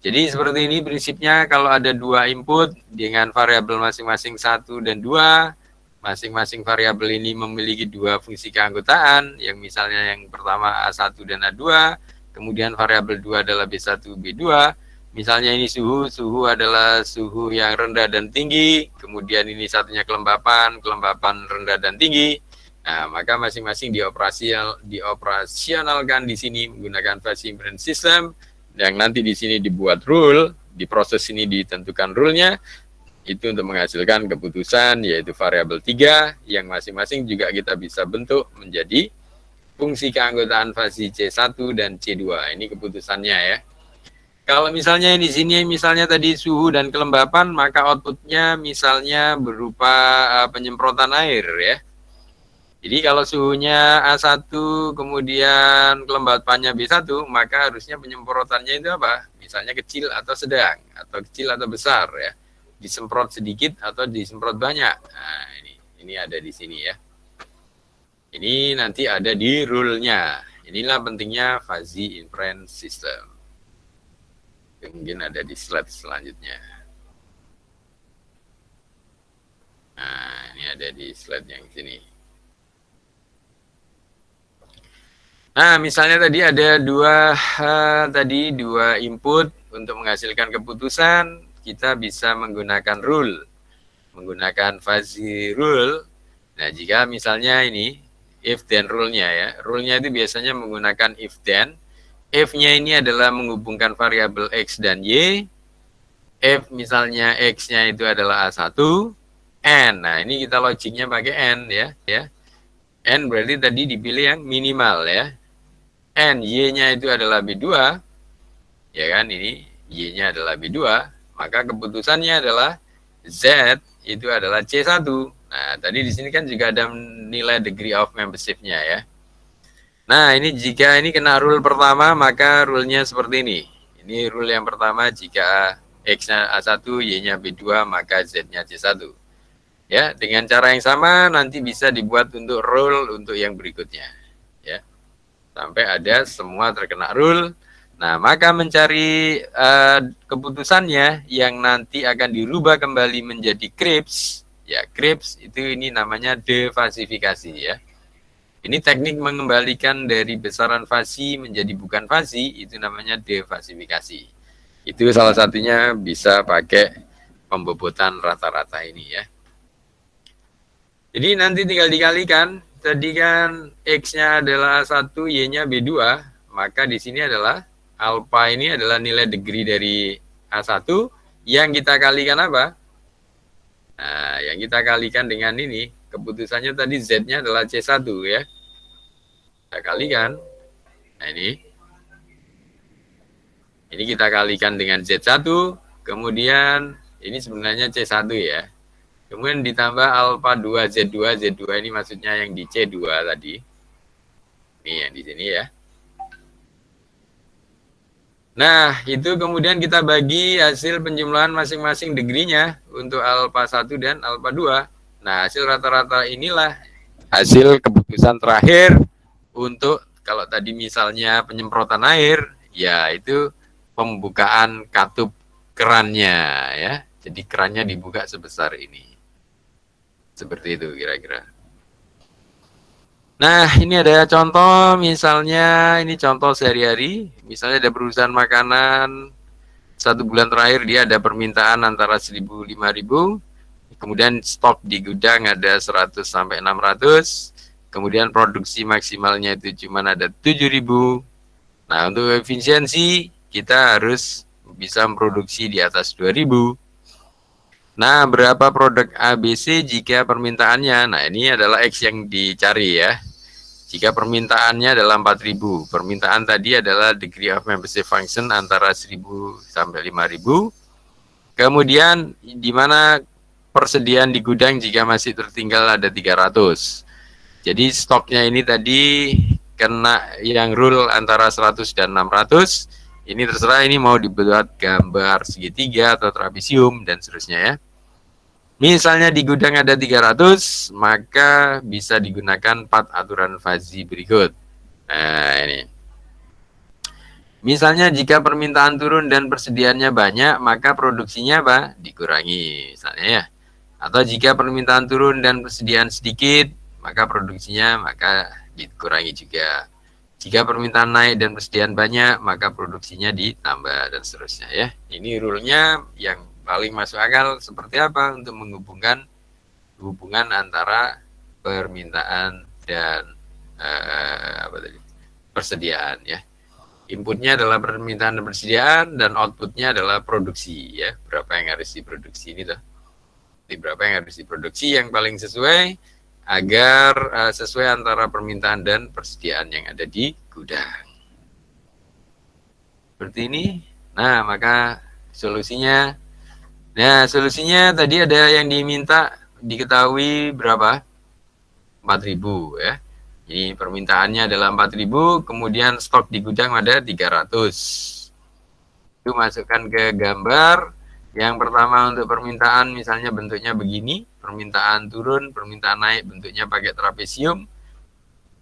Jadi seperti ini prinsipnya, kalau ada dua input dengan variabel masing-masing 1 dan 2, masing-masing variabel ini memiliki dua fungsi keanggotaan, yang misalnya yang pertama A1 dan A2, kemudian variabel 2 adalah B1, B2, misalnya ini suhu adalah suhu yang rendah dan tinggi, kemudian ini satunya kelembapan rendah dan tinggi. Nah, maka masing-masing dioperasionalkan di sini menggunakan fuzzy inference system. Yang nanti di sini dibuat rule, di proses ini ditentukan rule-nya, itu untuk menghasilkan keputusan, yaitu variabel 3, yang masing-masing juga kita bisa bentuk menjadi fungsi keanggotaan fuzzy C1 dan C2. Ini keputusannya ya. Kalau misalnya di sini misalnya tadi suhu dan kelembapan, maka outputnya misalnya berupa penyemprotan air ya. Jadi kalau suhunya A1 kemudian kelembapannya B1, maka harusnya penyemprotannya itu apa? Misalnya kecil atau sedang, atau kecil atau besar ya. Disemprot sedikit atau disemprot banyak. Nah, ini ada di sini ya. Ini nanti ada di rule-nya. Inilah pentingnya fuzzy inference system. Mungkin ada di slide selanjutnya. Nah, ini ada di slide yang sini. Nah, misalnya tadi ada dua input untuk menghasilkan keputusan, kita bisa menggunakan rule, menggunakan fuzzy rule. Nah, jika misalnya ini if then rule-nya ya, rule-nya itu biasanya menggunakan if then. If-nya ini adalah menghubungkan variabel X dan Y. If misalnya X-nya itu adalah A1, N. Nah, ini kita logiknya pakai N ya. N berarti tadi dipilih yang minimal ya. N, Y-nya itu adalah B2, ya kan, ini Y-nya adalah B2, maka keputusannya adalah Z itu adalah C1. Nah, tadi di sini kan juga ada nilai degree of membership-nya ya. Nah, ini jika ini kena rule pertama, maka rule-nya seperti ini. Ini rule yang pertama, jika X-nya A1, Y-nya B2, maka Z-nya C1. Ya, dengan cara yang sama nanti bisa dibuat untuk rule untuk yang berikutnya. Ya. Sampai ada semua terkena rule. Nah, maka mencari keputusannya yang nanti akan dirubah kembali menjadi Kripke. Ya, Kripke itu ini namanya defasifikasi ya. Ini teknik mengembalikan dari besaran fuzzy menjadi bukan fuzzy, itu namanya defasifikasi. Itu salah satunya bisa pakai pembobotan rata-rata ini ya. Jadi nanti tinggal dikalikan. Tadi kan X-nya adalah 1, Y-nya B2, maka di sini adalah alpha ini adalah nilai degree dari A1, yang kita kalikan apa? Nah, yang kita kalikan dengan ini, keputusannya tadi Z-nya adalah C1 ya. Kita kalikan, Nah, ini kita kalikan dengan Z1, kemudian ini sebenarnya C1 ya. Kemudian ditambah alfa 2 Z2, Z2 ini maksudnya yang di C2 tadi. Ini yang di sini ya. Nah, itu kemudian kita bagi hasil penjumlahan masing-masing degree-nya untuk alfa 1 dan alfa 2. Nah, hasil rata-rata inilah hasil keputusan terakhir untuk kalau tadi misalnya penyemprotan air, ya itu pembukaan katup kerannya ya. Jadi kerannya dibuka sebesar ini. Seperti itu kira-kira. Nah, ini ada contoh, misalnya ini contoh sehari-hari. Misalnya ada perusahaan makanan, 1 bulan terakhir dia ada permintaan antara 1.000 5.000, kemudian stok di gudang ada 100 sampai 600, kemudian produksi maksimalnya itu cuma ada 7.000. Nah, untuk efisiensi kita harus bisa memproduksi di atas 2.000. Nah, berapa produk ABC jika permintaannya? Nah, ini adalah X yang dicari ya. Jika permintaannya adalah 4.000, permintaan tadi adalah degree of membership function antara 1.000 sampai 5.000. Kemudian di mana persediaan di gudang jika masih tertinggal ada 300. Jadi stoknya ini tadi kena yang rule antara 100 dan 600. Ini terserah ini mau dibuat gambar segitiga atau trapesium dan seterusnya ya. Misalnya di gudang ada 300, maka bisa digunakan 4 aturan Fuzzy berikut. Nah, ini. Misalnya jika permintaan turun dan persediaannya banyak, maka produksinya apa? Dikurangi, misalnya ya. Atau jika permintaan turun dan persediaan sedikit, maka produksinya dikurangi juga. Jika permintaan naik dan persediaan banyak, maka produksinya ditambah dan seterusnya ya. Ini rule-nya yang paling masuk akal seperti apa untuk menghubungkan hubungan antara permintaan dan persediaan ya. Inputnya adalah permintaan dan persediaan dan outputnya adalah produksi ya. Berapa yang harus diproduksi ini tuh. Berapa yang harus diproduksi yang paling sesuai agar sesuai antara permintaan dan persediaan yang ada di gudang. Seperti ini. Nah, maka solusinya tadi ada yang diminta diketahui berapa? 4.000 ya. Ini permintaannya adalah 4.000, kemudian stok di gudang ada 300. Itu masukkan ke gambar. Yang pertama untuk permintaan misalnya bentuknya begini, permintaan turun, permintaan naik bentuknya pakai trapesium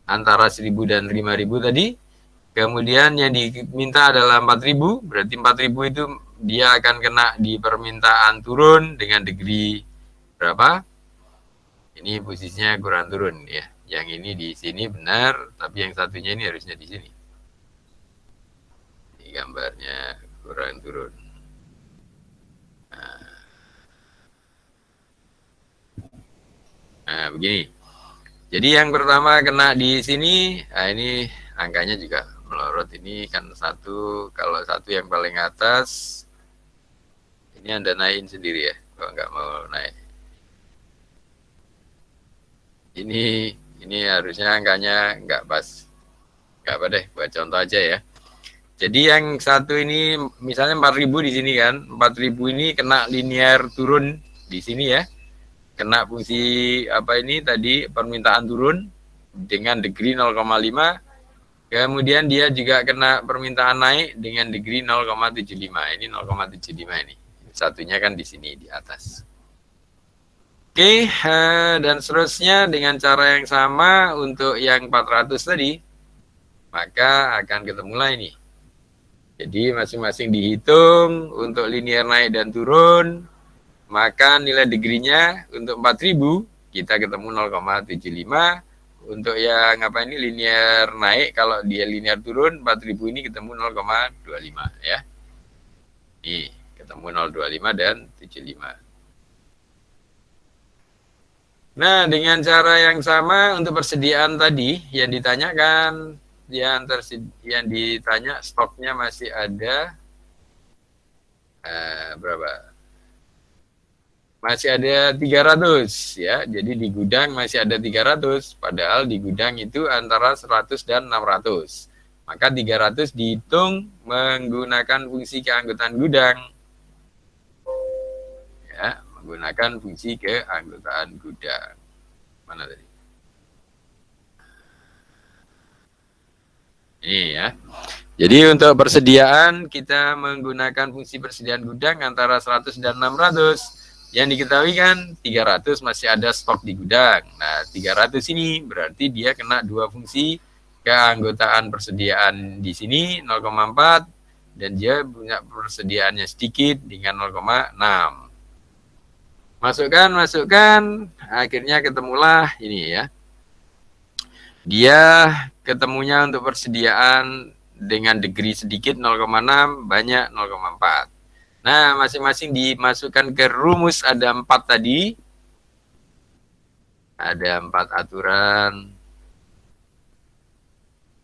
antara 1.000 dan 5.000 tadi. Kemudian yang diminta adalah 4.000, berarti 4.000 itu dia akan kena di permintaan turun dengan degree berapa? Ini posisinya kurang turun ya. Yang ini di sini benar, tapi yang satunya ini harusnya di sini. Ini gambarnya kurang turun. Nah, begini. Jadi yang pertama kena di sini, nah ini angkanya juga melorot. Ini kan satu, kalau satu yang paling atas, ini Anda naikin sendiri ya, kalau nggak mau naik. Ini harusnya angkanya nggak pas. Nggak apa deh, buat contoh aja ya. Jadi yang satu ini misalnya 4.000 di sini kan, 4.000 ini kena linear turun di sini ya. Kena fungsi apa ini tadi permintaan turun dengan degree 0,5. Kemudian dia juga kena permintaan naik dengan degree 0,75. Ini 0,75 ini. Satunya kan di sini di atas. Oke, dan seterusnya dengan cara yang sama untuk yang 400 tadi, maka akan ketemulah ini. Jadi masing-masing dihitung untuk linear naik dan turun, maka nilai degree-nya untuk 4.000 kita ketemu 0,75. Untuk yang apa ini linear naik, kalau dia linear turun 4.000 ini ketemu 0,25 ya. Ini ketemu 0,25 dan 75. Nah, dengan cara yang sama untuk persediaan tadi yang ditanyakan, yang ditanya stoknya masih ada berapa? Masih ada 300 ya. Jadi di gudang masih ada 300, padahal di gudang itu antara 100 dan 600. Maka 300 dihitung menggunakan fungsi keanggotaan gudang. Ya, menggunakan fungsi keanggotaan gudang. Mana tadi? Ini ya. Jadi untuk persediaan kita menggunakan fungsi persediaan gudang antara 100 dan 600. Yang diketahui kan 300 masih ada stok di gudang. Nah 300 ini berarti dia kena dua fungsi keanggotaan persediaan di sini 0,4 dan dia punya persediaannya sedikit dengan 0,6. Masukkan, akhirnya ketemulah ini ya. Dia ketemunya untuk persediaan dengan degree sedikit 0,6, banyak 0,4. Nah, masing-masing dimasukkan ke rumus ada 4 tadi. Ada 4 aturan.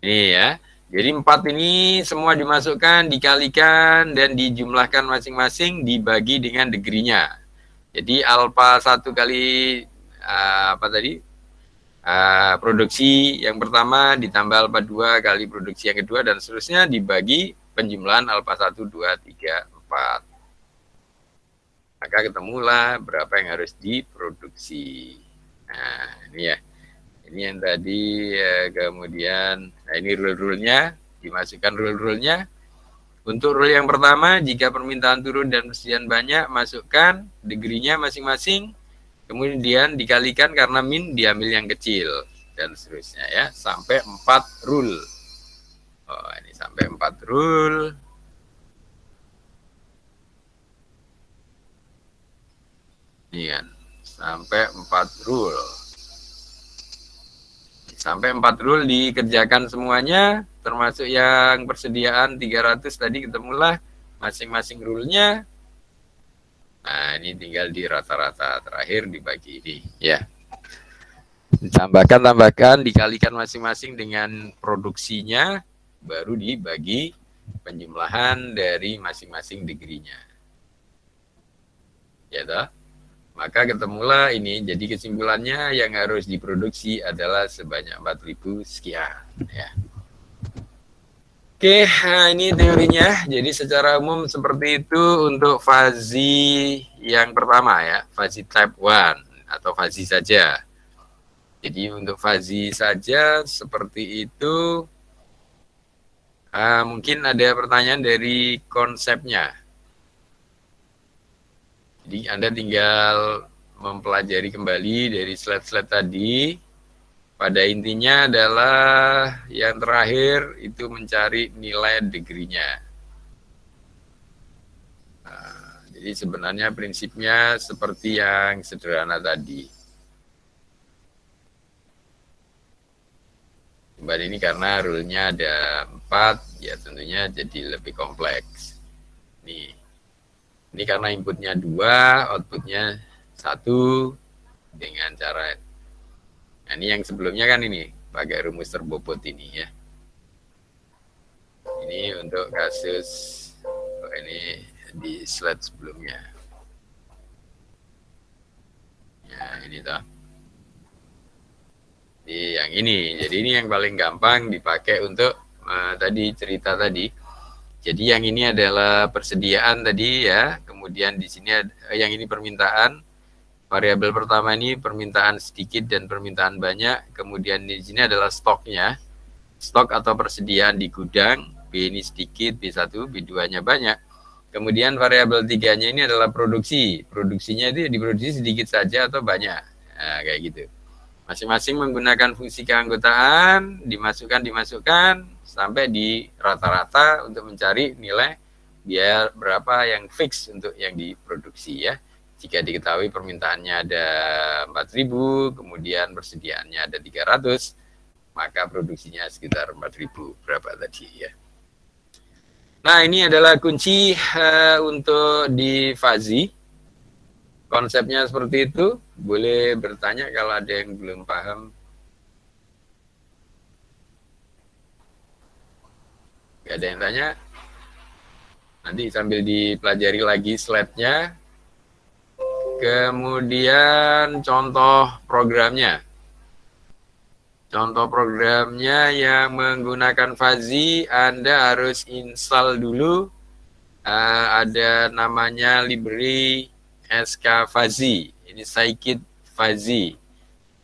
Ini ya. Jadi 4 ini semua dimasukkan, dikalikan, dan dijumlahkan masing-masing dibagi dengan degree-nya. Jadi alpha 1 kali apa tadi? Produksi yang pertama ditambah alpha 2 kali produksi yang kedua dan seterusnya dibagi penjumlahan alpha 1, 2, 3, 4. Maka ketemulah berapa yang harus diproduksi. Nah, ini ya. Ini yang tadi kemudian, nah ini rule-rule-nya, dimasukkan rule-rule-nya. Untuk rule yang pertama, jika permintaan turun dan persediaan banyak, masukkan degree-nya masing-masing. Kemudian dikalikan karena min diambil yang kecil dan seterusnya ya, sampai 4 rule. Oh, ini sampai 4 rule. Ini kan, sampai 4 rule. Sampai 4 rule dikerjakan semuanya, termasuk yang persediaan 300 tadi ketemulah masing-masing rule-nya. Nah, ini tinggal di rata-rata terakhir dibagi ini ya. Tambahkan, dikalikan masing-masing dengan produksinya, baru dibagi penjumlahan dari masing-masing degree-nya. Ya toh? Maka ketemulah ini, jadi kesimpulannya yang harus diproduksi adalah sebanyak 4.000 sekian. Ya. Oke, nah ini teorinya. Jadi secara umum seperti itu untuk fazi yang pertama ya, fazi type 1 atau fazi saja. Jadi untuk fazi saja seperti itu. Mungkin ada pertanyaan dari konsepnya. Jadi Anda tinggal mempelajari kembali dari slide-slide tadi. Pada intinya adalah yang terakhir itu mencari nilai degree-nya. Nah, jadi sebenarnya prinsipnya seperti yang sederhana tadi. Cuman ini karena rule-nya ada 4, ya tentunya jadi lebih kompleks. Ini karena inputnya 2, outputnya 1 dengan cara. Nah, ini yang sebelumnya kan ini pakai rumus terbobot ini ya. Ini untuk kasus ini di slide sebelumnya. Ya, ini toh. Yang ini, jadi ini yang paling gampang dipakai untuk tadi cerita tadi. Jadi yang ini adalah persediaan tadi ya, kemudian di sini yang ini permintaan. Variabel pertama ini permintaan sedikit dan permintaan banyak, kemudian di sini adalah stoknya. Stok atau persediaan di gudang, B ini sedikit, B1, B2-nya banyak. Kemudian variabel 3-nya ini adalah produksi. Produksinya itu diproduksi sedikit saja atau banyak. Nah, kayak gitu. Masing-masing menggunakan fungsi keanggotaan, dimasukkan sampai di rata-rata untuk mencari nilai biaya berapa yang fix untuk yang diproduksi ya. Jika diketahui permintaannya ada 4.000, kemudian persediaannya ada 300, maka produksinya sekitar 4.000 berapa tadi ya. Nah, ini adalah kunci untuk di fazi. Konsepnya seperti itu, boleh bertanya kalau ada yang belum paham. Gak ada yang tanya? Nanti sambil dipelajari lagi slide-nya. Kemudian contoh programnya. Contoh programnya yang menggunakan Fuzzy, Anda harus install dulu. Ada namanya library SK Fuzzy. Ini Scikit Fuzzy.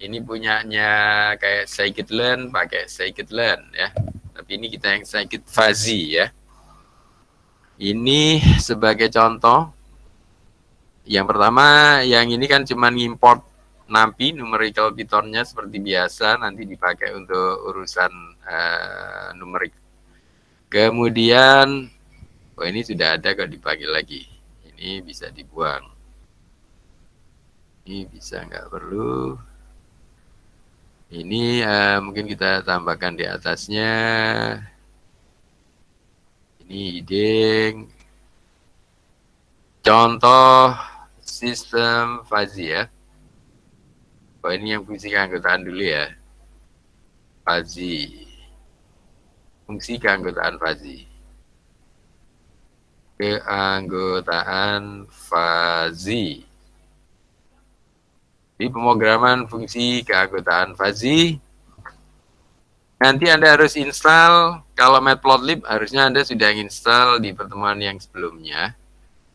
Ini punyanya kayak Scikit-learn, pakai Scikit-learn ya. Tapi ini kita yang Scikit Fuzzy ya. Ini sebagai contoh. Yang pertama, yang ini kan cuma ngimport NumPy, numerical Python-nya seperti biasa, nanti dipakai untuk urusan numerik. Kemudian, oh ini sudah ada kok dipakai lagi. Ini bisa dibuang. Ini bisa nggak perlu. Ini mungkin kita tambahkan di atasnya. Ini ide. Contoh sistem Fuzzy ya. Oh ini yang fungsi keanggotaan dulu ya. Fuzzy. Fungsi keanggotaan Fuzzy. Keanggotaan Fuzzy. Di pemrograman fungsi keanggotaan Fuzzy. Nanti Anda harus install. Kalau Matplotlib harusnya Anda sudah install di pertemuan yang sebelumnya.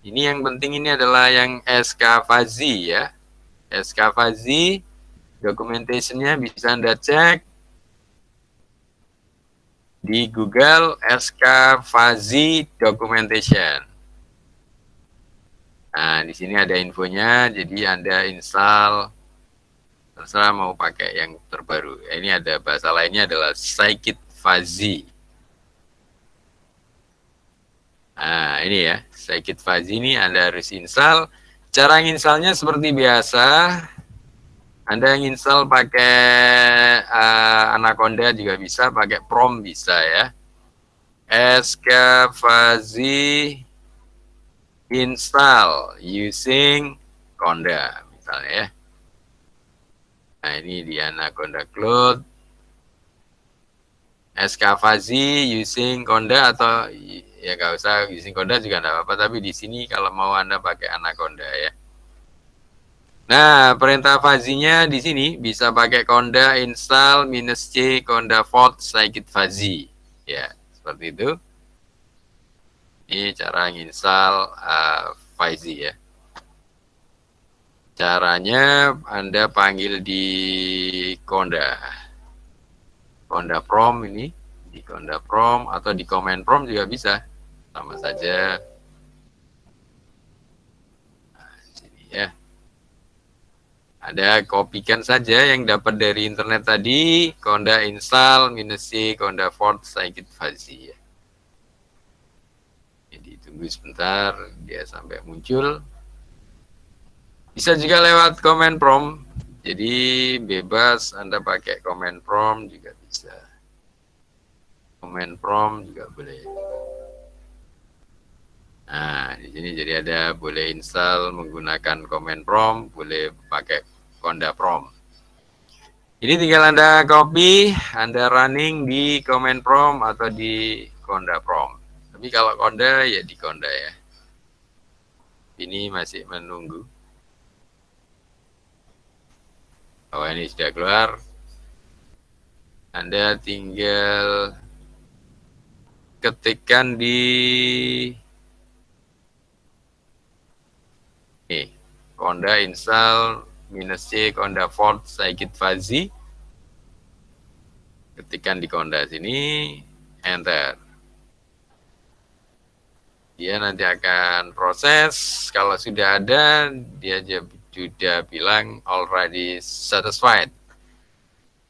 Ini yang penting ini adalah yang SK Fuzzy ya. SK Fuzzy. Documentation-nya bisa Anda cek di Google SK Fuzzy Documentation. Nah, di sini ada infonya, jadi Anda install, terserah mau pakai yang terbaru. Ini ada bahasa lainnya adalah Scikit Fuzzy. Nah, ini ya, Scikit Fuzzy ini Anda harus install. Cara installnya seperti biasa. Anda yang install pakai Anaconda juga bisa, pakai Prom bisa ya. SK Fuzzy install using Conda misalnya ya. Nah ini di Anaconda Cloud. SK Fuzzy using Conda atau ya nggak usah using Conda juga nggak apa-apa. Tapi di sini kalau mau Anda pakai Anaconda ya. Nah, perintah Fuzzy-nya di sini bisa pakai Conda install -c Conda Vault Scikit Fuzzy. Ya, seperti itu. Ini cara install Fuzzy ya. Caranya Anda panggil di Conda. Conda Prom ini, di Conda Prom atau di Command Prom juga bisa. Sama saja. Nah, sini ya. Ada kopikan saja yang dapat dari internet tadi, Conda install -c Conda Vault Scikit Fuzzy ya. Jadi tunggu sebentar dia sampai muncul. Bisa juga lewat command prompt. Jadi bebas Anda pakai command prompt juga bisa. Command prompt juga boleh. Nah, di sini jadi ada boleh install menggunakan command prompt, boleh pakai Conda prompt. Ini tinggal Anda copy, Anda running di command prompt atau di Conda prompt. Tapi kalau Conda ya di Conda ya. Ini masih menunggu. Oh ini sudah keluar. Anda tinggal ketikkan di Conda install -c Conda Vault Scikit Fuzzy. Ketikkan di Conda sini, enter. Dia nanti akan proses. Kalau sudah ada, dia sudah bilang already satisfied.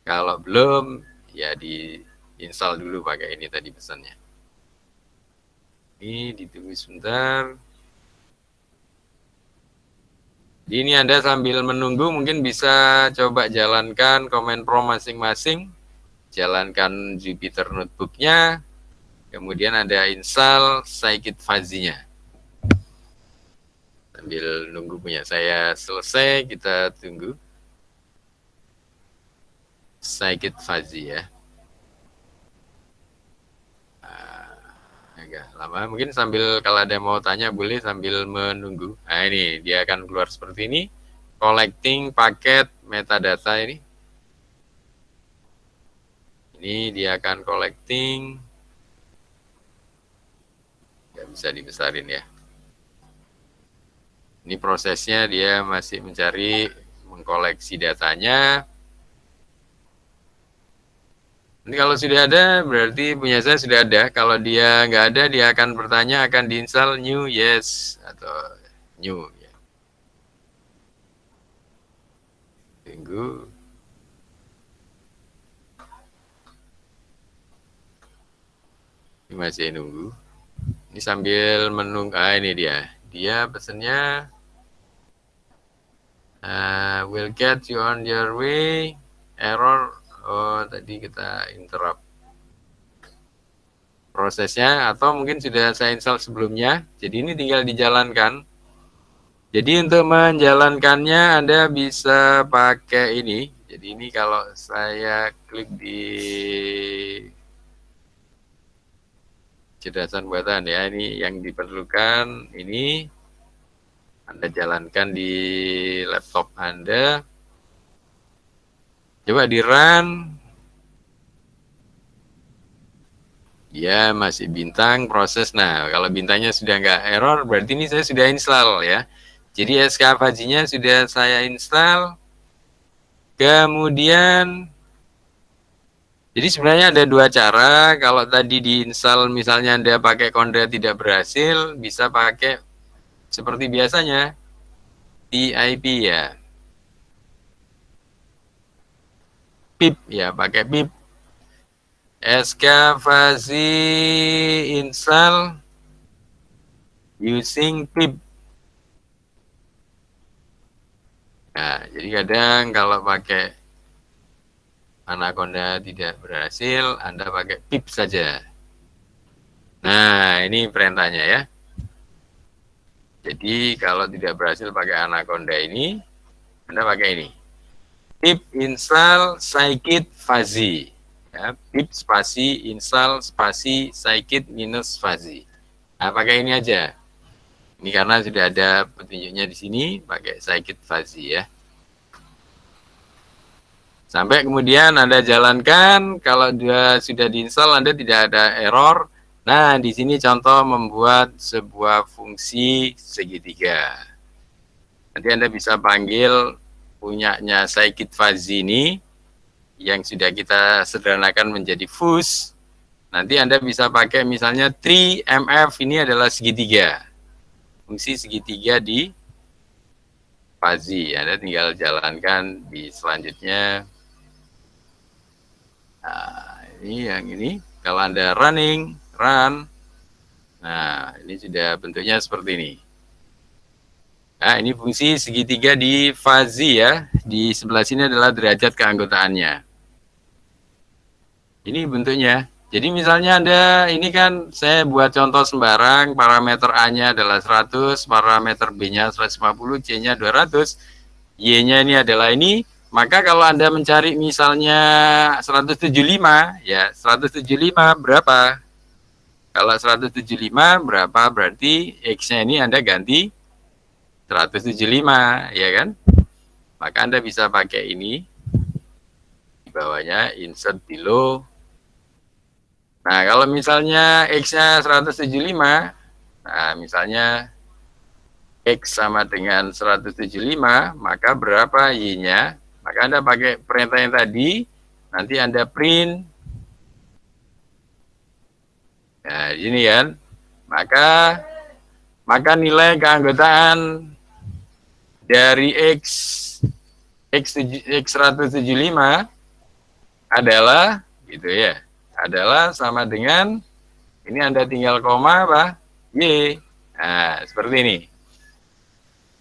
Kalau belum, ya di install dulu pakai ini tadi pesannya. Ini ditunggu sebentar. Ini Anda sambil menunggu mungkin bisa coba jalankan command prompt masing-masing. Jalankan Jupyter Notebook-nya. Kemudian Anda install Scikit Fuzzy-nya. Sambil nunggu punya saya selesai, kita tunggu. Scikit Fuzzy ya. Agak lama, mungkin sambil kalau ada mau tanya boleh sambil menunggu. Nah ini dia akan keluar seperti ini. Collecting paket metadata ini. Ini dia akan collecting. Nggak bisa dibesarin ya. Ini prosesnya dia masih mencari, mengkoleksi datanya. Ini kalau sudah ada, berarti punya saya sudah ada. Kalau dia nggak ada, dia akan bertanya, akan diinstal new yes atau new. Ya. Tunggu. Ini masih nunggu. Ini sambil menunggu. Ini dia. Dia pesennya will get you on your way. Error. Oh, tadi kita interrupt prosesnya, atau mungkin sudah saya install sebelumnya. Jadi ini tinggal dijalankan. Jadi untuk menjalankannya Anda bisa pakai ini. Jadi ini kalau saya klik di cerdasan buatan ya, ini yang diperlukan, ini Anda jalankan di laptop Anda. Coba di run. Ya masih bintang proses. Nah kalau bintangnya sudah nggak error, berarti ini saya sudah install ya. Jadi SK Faji-nya sudah saya install. Kemudian, jadi sebenarnya ada dua cara. Kalau tadi diinstal misalnya Anda pakai Conda tidak berhasil, bisa pakai seperti biasanya, PIP ya. PIP ya, pakai PIP. SK Faji install using PIP. Nah, jadi kadang kalau pakai Anaconda tidak berhasil, Anda pakai PIP saja. Nah, ini perintahnya ya. Jadi kalau tidak berhasil pakai Anaconda ini, Anda pakai ini. Pip install scikit Faji. Ya, pip spasi install spasi scikit minus Faji. Nah, pakai ini aja. Ini karena sudah ada petunjuknya di sini, pakai scikit Faji ya. Sampai kemudian Anda jalankan, kalau sudah diinstal Anda tidak ada error. Nah, di sini contoh membuat sebuah fungsi segitiga. Nanti Anda bisa panggil punyanya scikit Faji ini yang sudah kita sederhanakan menjadi fus. Nanti Anda bisa pakai misalnya 3MF, ini adalah segitiga. Fungsi segitiga di Faji. Anda tinggal jalankan di selanjutnya. Nah, ini yang ini. Kalau Anda run. Nah, ini sudah bentuknya seperti ini. Nah, ini fungsi segitiga di Faji ya. Di sebelah sini adalah derajat keanggotaannya. Ini bentuknya. Jadi misalnya Anda, ini kan saya buat contoh sembarang, parameter A-nya adalah 100, parameter B-nya 150, C-nya 200, Y-nya ini adalah ini. Maka kalau Anda mencari misalnya 175, ya 175 berapa? Kalau 175 berapa, berarti X-nya ini Anda ganti 175, ya kan? Maka Anda bisa pakai ini. Di bawahnya insert below. Nah, kalau misalnya X-nya 175, nah misalnya X sama dengan 175, maka berapa Y-nya? Maka Anda pakai perintah yang tadi, nanti Anda print. Nah, ini kan. Maka nilai keanggotaan dari X 175 adalah, gitu ya, adalah sama dengan, ini Anda tinggal koma apa? Y. Nah, seperti ini.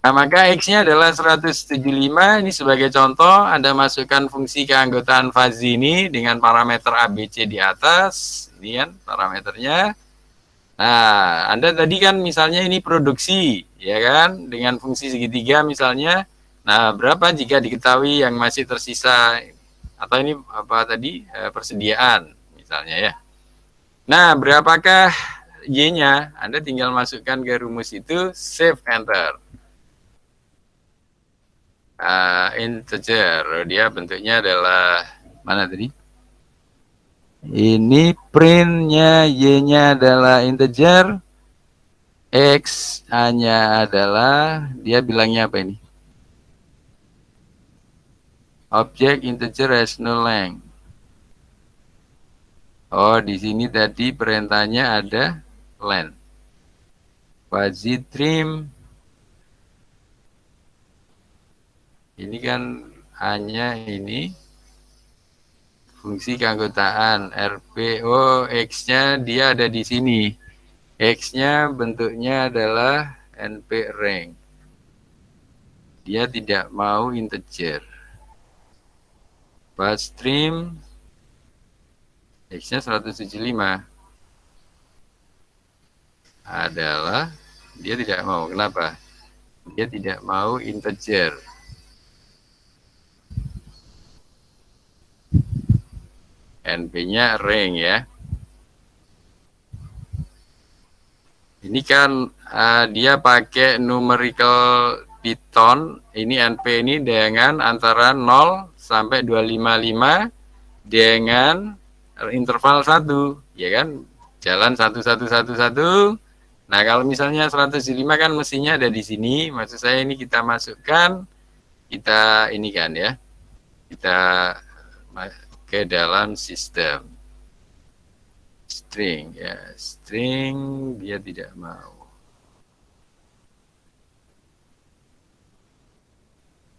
Nah, maka X-nya adalah 175, ini sebagai contoh, Anda masukkan fungsi keanggotaan Faji ini dengan parameter ABC di atas, ini kan parameternya. Nah, Anda tadi kan misalnya ini produksi, ya kan, dengan fungsi segitiga misalnya. Nah, berapa jika diketahui yang masih tersisa, atau ini apa tadi, persediaan misalnya ya. Nah, berapakah Y-nya? Anda tinggal masukkan ke rumus itu, save enter. Integer, dia bentuknya adalah mana tadi? Ini printnya Y-nya adalah integer, X-nya adalah, dia bilangnya apa ini? Object integer has no length. Oh, di sini tadi perintahnya ada length. Fuzzy trim. Ini kan hanya ini fungsi keanggotaan RPO X-nya dia ada di sini. X-nya bentuknya adalah NP rank. Dia tidak mau integer. Bus stream X-nya 175 adalah dia tidak mau. Kenapa? Dia tidak mau integer. NP-nya rank ya. Ini kan dia pakai numerical Python. Ini NP ini dengan antara 0 sampai 255 dengan interval 1, ya kan? Jalan 1111. Nah, kalau misalnya 105 kan mestinya ada di sini. Maksud saya ini kita masukkan, kita ini kan ya. Kita ke dalam sistem string ya, string dia tidak mau.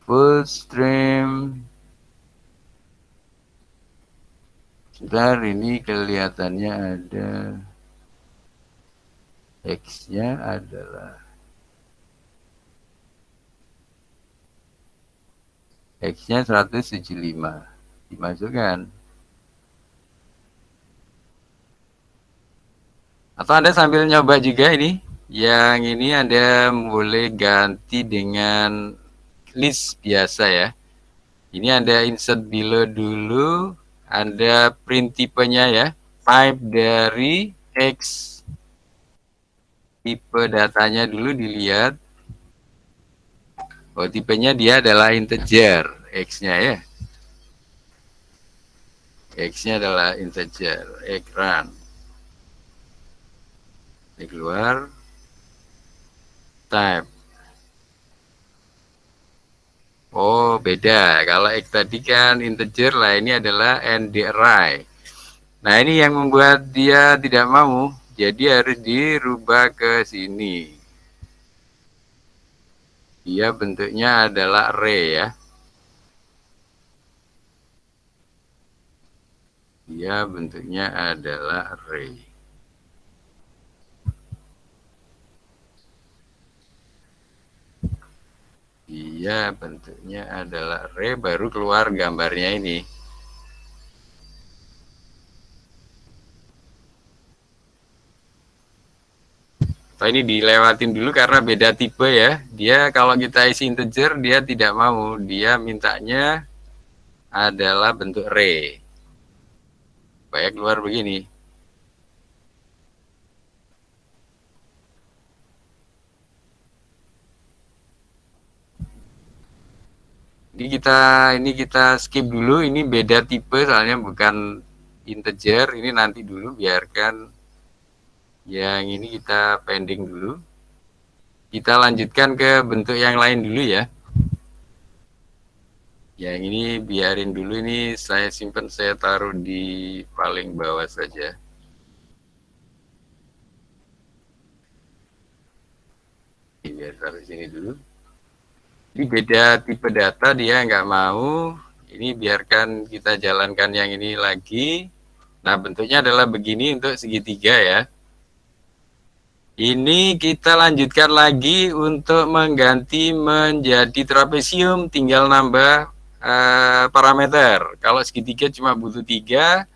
Full stream. Sebentar, ini kelihatannya ada X-nya adalah X-nya 175. Dimasukkan. Atau Anda sambil nyoba juga ini. Yang ini Anda boleh ganti dengan list biasa ya. Ini Anda insert below dulu. Anda print tipenya ya. Type dari X. Tipe datanya dulu dilihat. Oh, tipenya dia adalah integer. X-nya ya. X-nya adalah integer. X run. Ini keluar. Type. Oh, beda. Kalau X tadi kan integer lah, ini adalah NDRI. Nah, ini yang membuat dia tidak mau. Jadi harus dirubah ke sini. Dia bentuknya adalah array ya. Dia bentuknya adalah array. Dia bentuknya adalah array, baru keluar gambarnya ini. Atau ini dilewatin dulu karena beda tipe ya. Dia kalau kita isi integer, dia tidak mau. Dia mintanya adalah bentuk array. Supaya keluar begini. Ini kita skip dulu. Ini beda tipe soalnya bukan integer. Ini nanti dulu, biarkan yang ini kita pending dulu. Kita lanjutkan ke bentuk yang lain dulu ya. Yang ini biarin dulu, ini saya simpan, saya taruh di paling bawah saja. Ini biar taruh sini dulu. Ini beda tipe data, dia nggak mau. Ini biarkan kita jalankan yang ini lagi. Nah, bentuknya adalah begini untuk segitiga ya. Ini kita lanjutkan lagi untuk mengganti menjadi trapesium, tinggal nambah parameter. Kalau segitiga cuma butuh 3,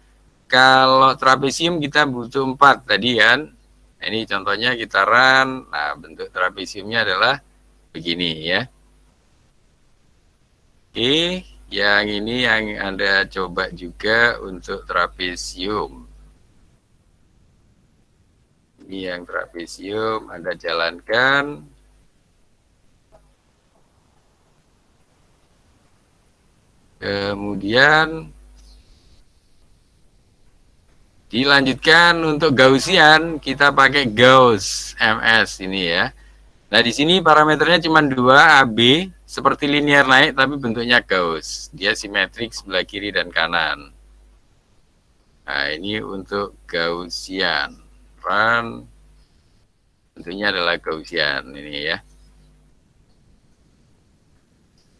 kalau trapesium kita butuh 4 tadi kan. Nah, ini contohnya kita run. Nah, bentuk trapesiumnya adalah begini ya. Oke, yang ini yang Anda coba juga untuk trapesium. Ini yang trapesium Anda jalankan. Kemudian Dilanjutkan untuk Gaussian, kita pakai Gauss MS ini ya. Nah, di sini parameternya cuma 2, AB, seperti linear naik tapi bentuknya Gauss. Dia simetrik sebelah kiri dan kanan. Nah, ini untuk Gaussian. Run, bentuknya adalah Gaussian ini ya.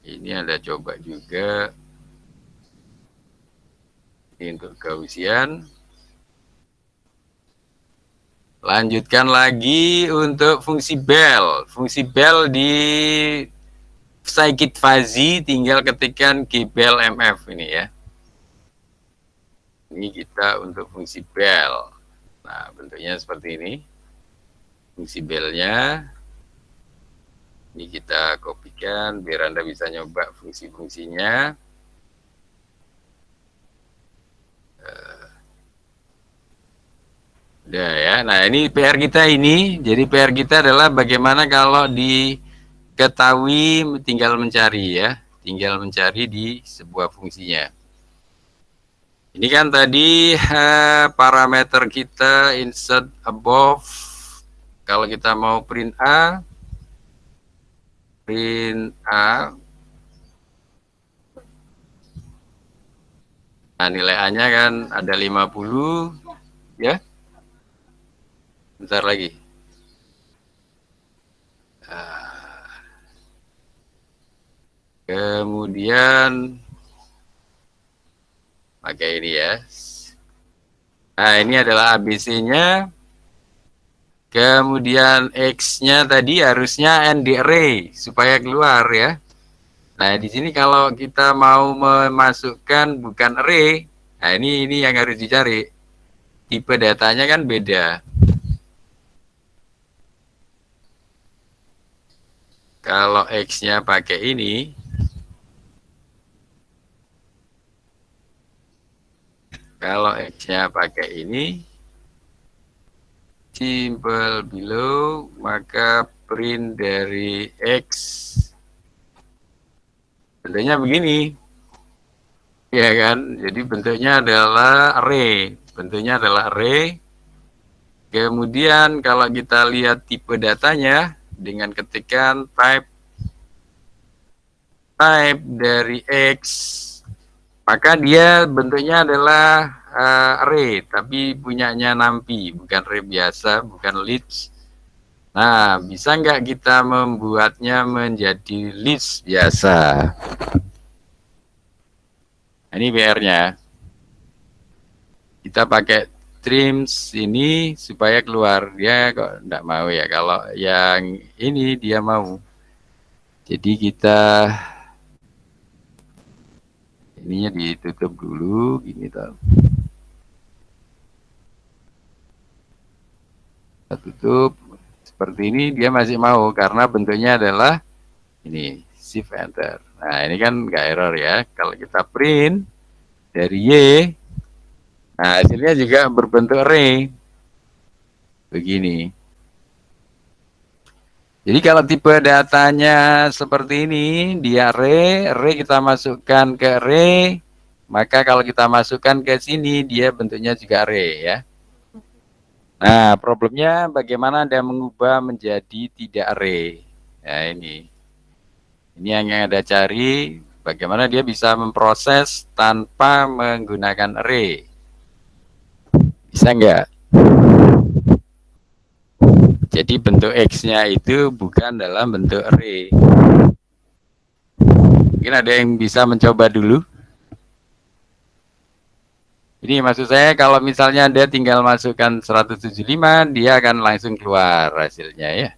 Ini Anda coba juga. Ini untuk Gaussian. Lanjutkan lagi untuk fungsi bel. Fungsi bel di scikit fuzzy tinggal ketikkan gbel mf ini ya. Ini kita untuk fungsi bel. Nah, bentuknya seperti ini. Fungsi belnya. Ini kita kopikan biar Anda bisa nyoba fungsi-fungsinya. Udah ya. Nah, ini PR kita ini. Jadi PR kita adalah bagaimana kalau diketahui tinggal mencari ya. Tinggal mencari di sebuah fungsinya. Ini kan tadi parameter kita insert above. Kalau kita mau print A. Nah, nilai A-nya kan ada 50 ya. Bentar lagi. Kemudian pakai ini ya. Nah, ini adalah ABC-nya. Kemudian X-nya tadi harusnya ND array supaya keluar ya. Nah, di sini kalau kita mau memasukkan bukan array, nah ini yang harus dicari. Tipe datanya kan beda. Kalau X-nya pakai ini, kalau X-nya pakai ini, simple below, maka print dari X. Bentuknya begini. Ya kan? Jadi bentuknya adalah array. Bentuknya adalah array. Kemudian kalau kita lihat tipe datanya dengan ketikan type dari X, maka dia bentuknya adalah array, tapi punyanya NumPy, bukan array biasa, bukan list. Nah, bisa nggak kita membuatnya menjadi list biasa? Nah, ini PR-nya. Kita pakai trims ini supaya keluar. Dia kok enggak mau ya. Kalau yang ini dia mau. Jadi kita ininya ditutup dulu gini toh. Kita tutup seperti ini, dia masih mau karena bentuknya adalah ini shift enter. Nah, ini kan enggak error ya. Kalau kita print dari Y, nah hasilnya juga berbentuk array begini. Jadi kalau tipe datanya seperti ini, di array kita masukkan ke array, maka kalau kita masukkan ke sini, dia bentuknya juga array ya. Nah, problemnya bagaimana Anda mengubah menjadi tidak array. Nah, ini yang Anda cari, bagaimana dia bisa memproses tanpa menggunakan array. Bisa nggak? Jadi bentuk X-nya itu bukan dalam bentuk array. Mungkin ada yang bisa mencoba dulu. Ini maksud saya kalau misalnya Anda tinggal masukkan 175, dia akan langsung keluar hasilnya ya.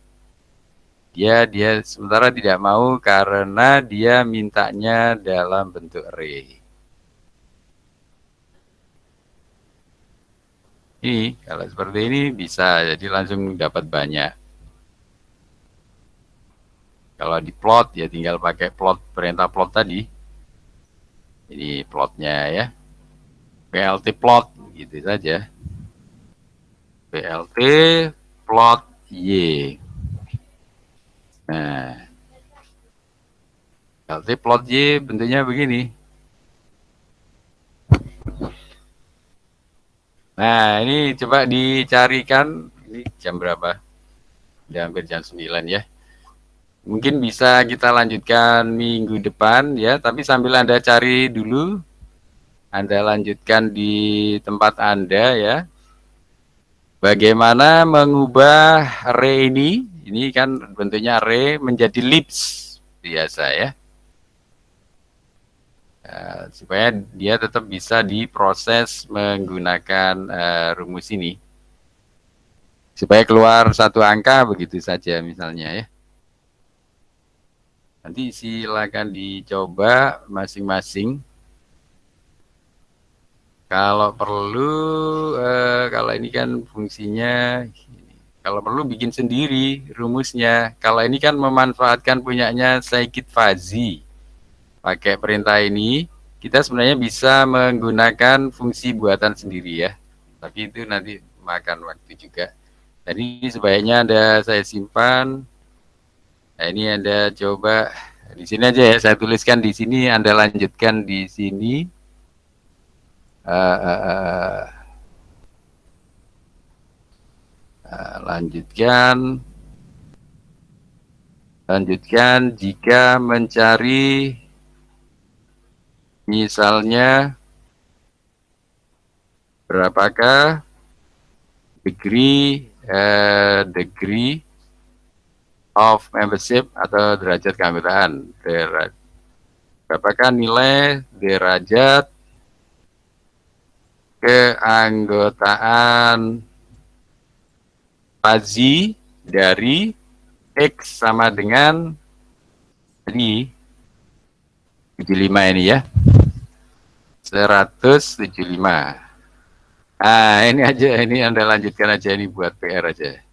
Dia sementara tidak mau karena dia mintanya dalam bentuk array. Ini kalau seperti ini bisa, jadi langsung dapat banyak. Kalau di plot ya tinggal pakai plot, perintah plot tadi. Ini plotnya ya. PLT plot gitu saja. PLT plot Y. Nah, PLT plot Y bentuknya begini. Nah, ini coba dicarikan, ini jam berapa? Udah hampir jam 9 ya. Mungkin bisa kita lanjutkan minggu depan ya, tapi sambil Anda cari dulu, Anda lanjutkan di tempat Anda ya. Bagaimana mengubah array ini kan bentuknya array menjadi lips biasa ya. Supaya dia tetap bisa diproses menggunakan rumus ini. Supaya keluar satu angka begitu saja misalnya ya. Nanti silakan dicoba masing-masing. Kalau perlu, kalau ini kan fungsinya, kalau perlu bikin sendiri rumusnya. Kalau ini kan memanfaatkan punyanya scikit-fuzzy. Pakai perintah ini, kita sebenarnya bisa menggunakan fungsi buatan sendiri ya. Tapi itu nanti makan waktu juga. Jadi sebaiknya saya simpan. Nah, ini Anda coba di sini aja ya. Saya tuliskan di sini, Anda lanjutkan di sini. Lanjutkan jika mencari misalnya berapakah degree of membership atau derajat keanggotaan. Berapakah nilai derajat keanggotaan Fuzzy dari X sama dengan ini 75 ini ya. 175. Nah, ini aja, ini Anda lanjutkan aja, ini buat PR aja.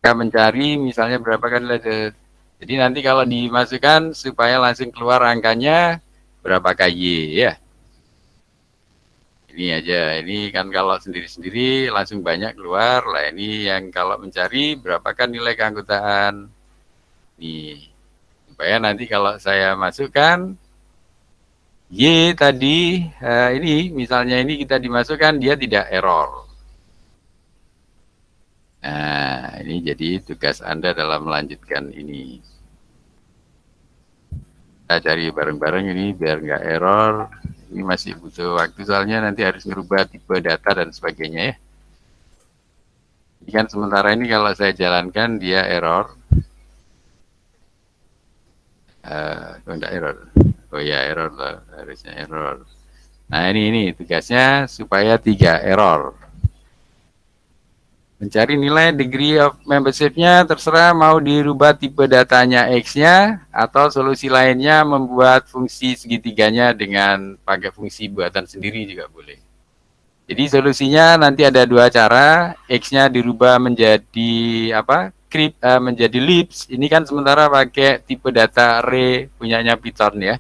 Kita mencari misalnya berapa kali nilai. Jadi nanti kalau dimasukkan supaya langsung keluar angkanya berapakah Y ya. Ini aja, ini kan kalau sendiri-sendiri langsung banyak keluar lah. Ini yang kalau mencari berapakah nilai keanggotaan. Nih, supaya nanti kalau saya masukkan Y tadi, ini misalnya ini kita dimasukkan, dia tidak error. Nah, ini jadi tugas Anda dalam melanjutkan ini. Kita cari bareng-bareng ini biar nggak error. Ini masih butuh waktu soalnya nanti harus merubah tipe data dan sebagainya ya. Ini kan sementara ini kalau saya jalankan dia error. Enggak error. Oh ya error lah, harusnya error. Nah ini tugasnya supaya 3 error. Mencari nilai degree of membership-nya terserah mau dirubah tipe datanya X-nya atau solusi lainnya membuat fungsi segitiganya dengan pakai fungsi buatan sendiri juga boleh. Jadi solusinya nanti ada 2 cara, X-nya dirubah menjadi apa? Menjadi libs. Ini kan sementara pakai tipe data array punyanya Python ya.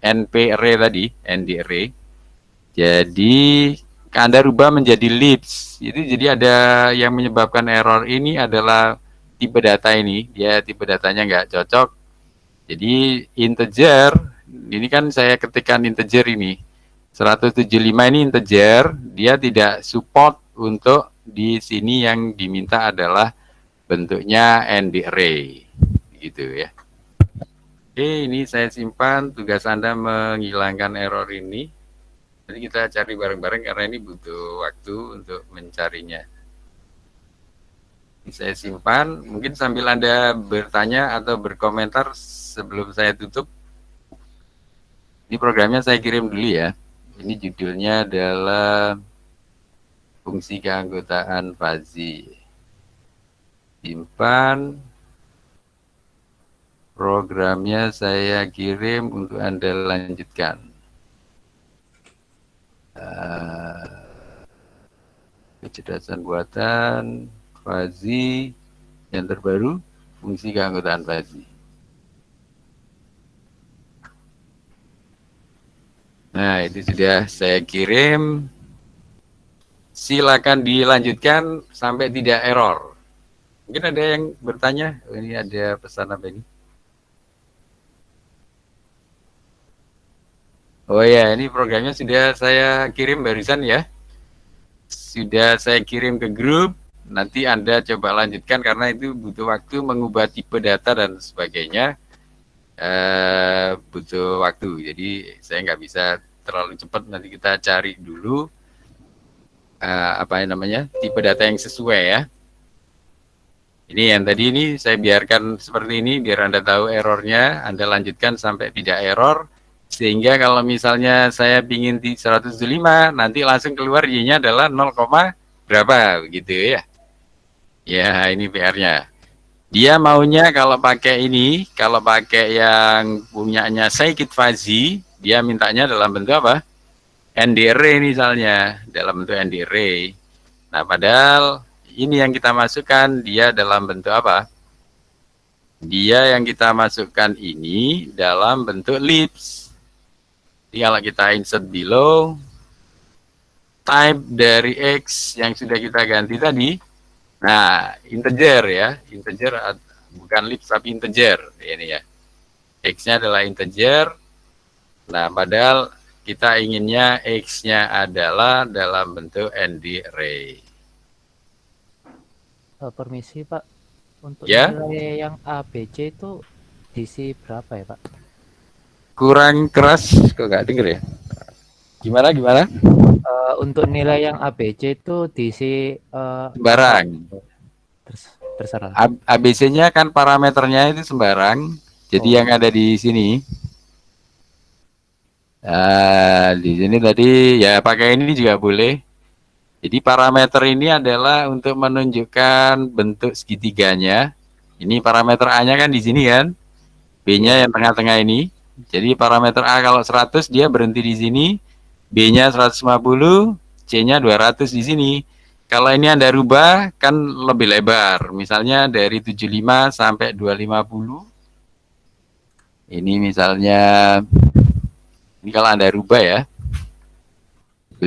NP array tadi, ND array. Jadi Anda rubah menjadi libs. Jadi ada yang menyebabkan error ini adalah tipe data ini. Dia tipe datanya nggak cocok. Jadi integer, ini kan saya ketikkan integer ini. 175 ini integer, dia tidak support untuk di sini yang diminta adalah bentuknya ND array. Gitu ya. Oke, ini saya simpan tugas Anda menghilangkan error ini. Jadi kita cari bareng-bareng karena ini butuh waktu untuk mencarinya. Ini saya simpan, mungkin sambil Anda bertanya atau berkomentar sebelum saya tutup. Ini programnya saya kirim dulu ya. Ini judulnya adalah fungsi keanggotaan Fuzzy. Simpan. Programnya saya kirim untuk Anda lanjutkan. Kecerdasan buatan Fuzzy yang terbaru, fungsi keanggotaan Fuzzy. Nah, itu sudah saya kirim. Silakan dilanjutkan sampai tidak error. Mungkin ada yang bertanya, ini ada pesan apa ini? Oh ya, ini programnya sudah saya kirim barusan ya. sudah saya kirim ke grup. Nanti Anda coba lanjutkan karena itu butuh waktu mengubah tipe data dan sebagainya. Butuh waktu. Jadi saya nggak bisa terlalu cepat. Nanti kita cari dulu apa namanya tipe data yang sesuai ya. Ini yang tadi ini saya biarkan seperti ini biar Anda tahu errornya, Anda lanjutkan sampai tidak error, sehingga kalau misalnya saya ingin di 105, nanti langsung keluar Y-nya adalah 0, berapa begitu ya. Ya, ini PR-nya. Dia maunya kalau pakai ini, kalau pakai yang punyanya Scikit Fuzzy, dia mintanya dalam bentuk apa? ND-array misalnya, dalam bentuk ND-array. Nah, padahal ini yang kita masukkan dia dalam bentuk apa? Dia yang kita masukkan ini dalam bentuk libs. Jadi kalau kita insert below, type dari X yang sudah kita ganti tadi, nah integer ya, integer bukan libs tapi integer ini ya. X-nya adalah integer. Nah, padahal kita inginnya X-nya adalah dalam bentuk ND-array. Permisi Pak, untuk Ya, nilai yang ABC itu diisi berapa ya Pak? kurang keras kok nggak denger ya? Gimana? Untuk nilai yang ABC itu diisi apa? Sembarang. Terserah. ABC-nya kan parameternya itu sembarang. Jadi yang ada di sini. Di sini tadi ya pakai ini juga boleh. Jadi parameter ini adalah untuk menunjukkan bentuk segitiganya. Ini parameter A-nya kan di sini kan. B-nya yang tengah-tengah ini. Jadi parameter A kalau 100 dia berhenti di sini. B-nya 150, C-nya 200 di sini. Kalau ini Anda rubah kan lebih lebar. Misalnya dari 75 sampai 250. Ini misalnya ini kalau Anda rubah ya. 5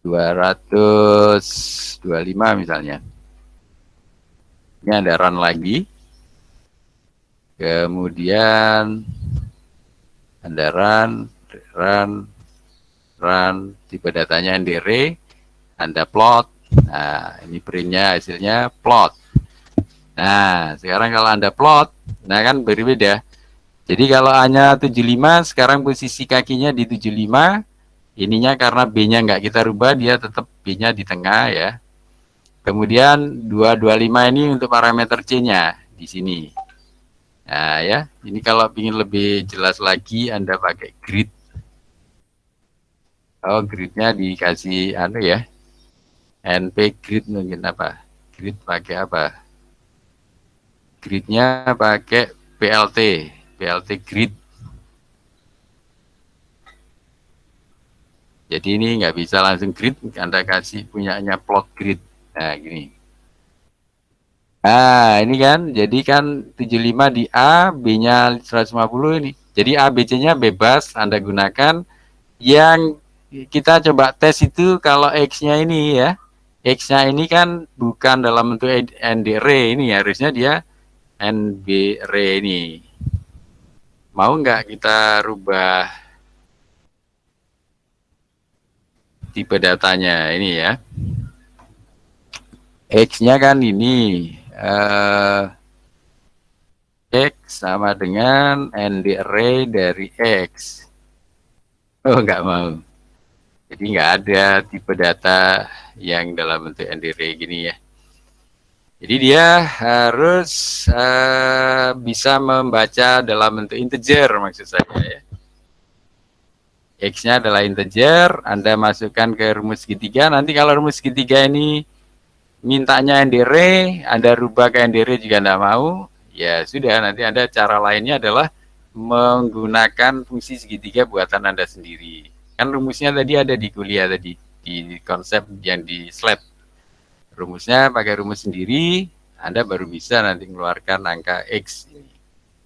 225 misalnya. Ini Anda run lagi. Kemudian Anda run tipe datanya ND-array, Anda plot. Nah, ini printnya hasilnya plot. Nah, sekarang kalau Anda plot, nah kan berbeda. Jadi kalau hanya 75, sekarang posisi kakinya di 75, ininya karena B-nya nggak kita rubah, dia tetap B-nya di tengah ya. Kemudian 225 ini untuk parameter C-nya di sini. Nah ya, ini kalau ingin lebih jelas lagi, Anda pakai grid. Oh, gridnya dikasih ya, NP grid mungkin apa? Grid pakai apa? Gridnya pakai PLT grid. Jadi ini nggak bisa langsung grid, Anda kasih punyanya plot grid. Nah, gini. Nah, ini kan, jadi kan 75 di A, B-nya 150 ini. Jadi A, B, C-nya bebas, Anda gunakan. Yang kita coba tes itu kalau X-nya ini ya. X-nya ini kan bukan dalam bentuk ND-array ini, harusnya dia NB-array ini. Mau nggak kita rubah tipe datanya ini ya? X-nya kan ini X sama dengan ND-array dari X. Oh, nggak mau. Jadi nggak ada tipe data yang dalam bentuk ND-array gini ya. Jadi dia harus bisa membaca dalam bentuk integer maksud saya ya. X-nya adalah integer, Anda masukkan ke rumus segitiga. Nanti kalau rumus segitiga ini mintanya ND-array, Anda rubah ke ND-array juga Anda mau, ya sudah, nanti Anda cara lainnya adalah menggunakan fungsi segitiga buatan Anda sendiri. Kan rumusnya tadi ada di kuliah tadi, di konsep yang di slide. Rumusnya pakai rumus sendiri, Anda baru bisa nanti mengeluarkan angka X ini.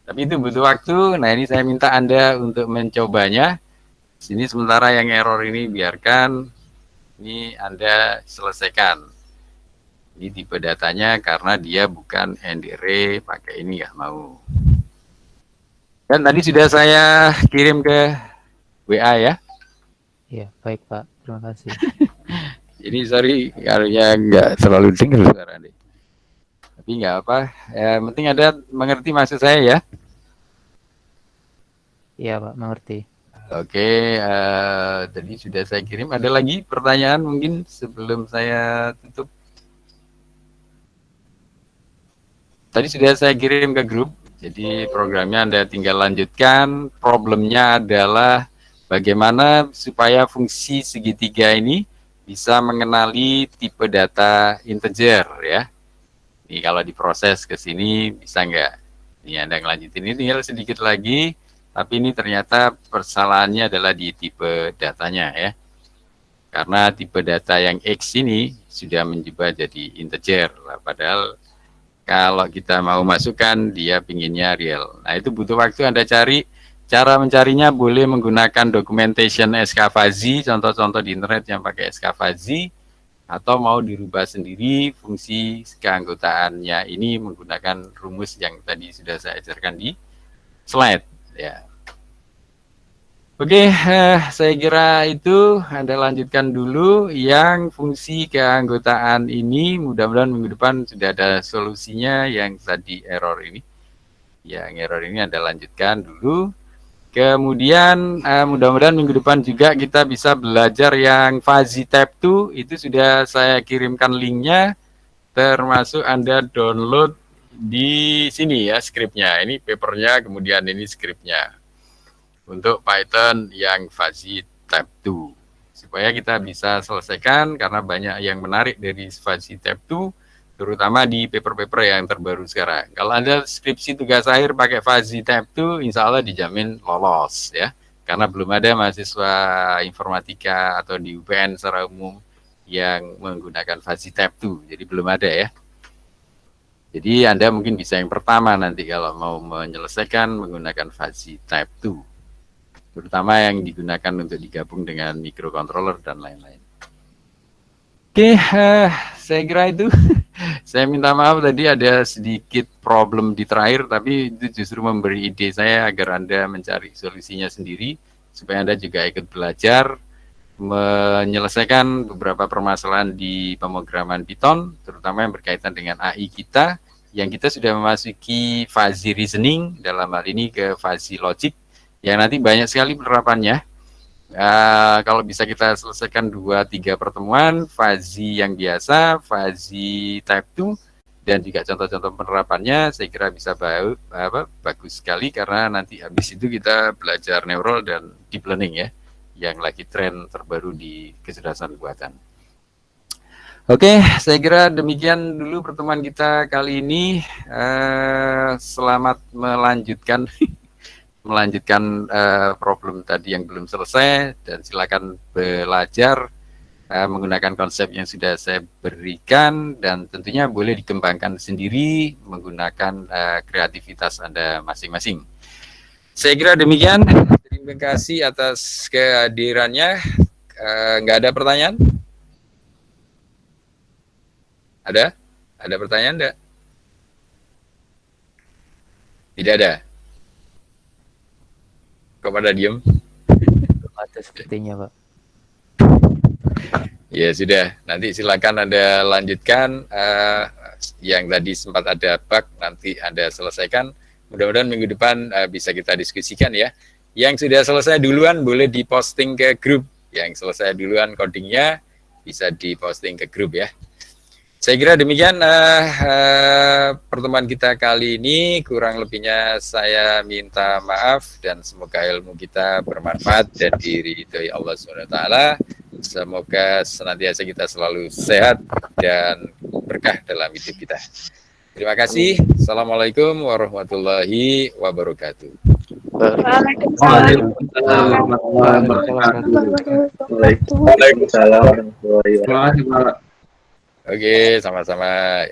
Tapi itu butuh waktu, nah ini saya minta Anda untuk mencobanya. Sini sementara yang error ini biarkan, ini Anda selesaikan. Ini tipe datanya karena dia bukan ND-array, pakai ini nggak mau. Dan tadi sudah saya kirim ke WA ya. Iya, baik Pak. Terima kasih. Ini sorry kayaknya nggak terlalu dengar suara nih. Tapi nggak apa. Yang penting ada mengerti maksud saya ya. Iya Pak, mengerti. Oke, tadi sudah saya kirim. Ada lagi pertanyaan mungkin sebelum saya tutup? Tadi sudah saya kirim ke grup. Jadi programnya Anda tinggal lanjutkan. Problemnya adalah bagaimana supaya fungsi segitiga ini bisa mengenali tipe data integer ya. Ini kalau diproses ke sini bisa nggak? Ini Anda ngelanjutin ini tinggal sedikit lagi. Tapi ini ternyata persalahannya adalah di tipe datanya ya. Karena tipe data yang X ini sudah menjebak jadi integer. Padahal kalau kita mau masukkan, dia pinginnya real. Nah, itu butuh waktu Anda cari. Cara mencarinya boleh menggunakan documentation skFuzzy, contoh-contoh di internet yang pakai skFuzzy, atau mau dirubah sendiri fungsi keanggotaannya ini menggunakan rumus yang tadi sudah saya ajarkan di slide. Ya. Oke, saya kira itu Anda lanjutkan dulu yang fungsi keanggotaan ini. Mudah-mudahan minggu depan sudah ada solusinya yang tadi error ini. Yang error ini Anda lanjutkan dulu. Kemudian mudah-mudahan minggu depan juga kita bisa belajar yang fuzzy tab 2. Itu sudah saya kirimkan linknya. Termasuk Anda download di sini ya skripnya. Ini papernya, kemudian ini skripnya. Untuk Python yang fuzzy tab 2 supaya kita bisa selesaikan karena banyak yang menarik dari fuzzy tab 2 terutama di paper-paper yang terbaru sekarang. Kalau Anda skripsi tugas akhir pakai fuzzy tab 2 insya Allah dijamin lolos ya karena belum ada mahasiswa informatika atau di UPN secara umum yang menggunakan fuzzy tab 2 jadi belum ada ya. Jadi Anda mungkin bisa yang pertama nanti kalau mau menyelesaikan menggunakan fuzzy tab 2 terutama yang digunakan untuk digabung dengan microcontroller dan lain-lain. Oke, saya kira itu. Saya minta maaf tadi ada sedikit problem di terakhir, tapi itu justru memberi ide saya agar Anda mencari solusinya sendiri, supaya Anda juga ikut belajar menyelesaikan beberapa permasalahan di pemrograman Python, terutama yang berkaitan dengan AI kita, yang kita sudah memasuki fuzzy reasoning, dalam hal ini ke fuzzy logic, yang nanti banyak sekali penerapannya. Kalau bisa kita selesaikan 2-3 pertemuan, fuzzy yang biasa, fuzzy type 2, dan juga contoh-contoh penerapannya, saya kira bisa bagus sekali, karena nanti habis itu kita belajar neural dan deep learning ya, yang lagi tren terbaru di kecerdasan buatan. Oke, saya kira demikian dulu pertemuan kita kali ini. Selamat melanjutkan problem tadi yang belum selesai dan silakan belajar menggunakan konsep yang sudah saya berikan dan tentunya boleh dikembangkan sendiri menggunakan kreativitas Anda masing-masing. Saya kira demikian. Terima kasih atas kehadirannya. Nggak ada pertanyaan? Ada? Ada pertanyaan enggak? Tidak ada. Kok pada diem? Ada sepertinya Pak. Ya sudah, nanti silakan Anda lanjutkan yang tadi sempat ada bug, nanti Anda selesaikan. Mudah-mudahan minggu depan bisa kita diskusikan ya. Yang sudah selesai duluan boleh diposting ke grup. Yang selesai duluan codingnya bisa diposting ke grup ya. Saya kira demikian pertemuan kita kali ini. Kurang lebihnya saya minta maaf dan semoga ilmu kita bermanfaat dan diridhoi Allah SWT. Semoga senantiasa kita selalu sehat dan berkah dalam hidup kita. Terima kasih. Assalamualaikum warahmatullahi wabarakatuh. Waalaikumsalam warahmatullahi wabarakatuh. Oke, sama-sama.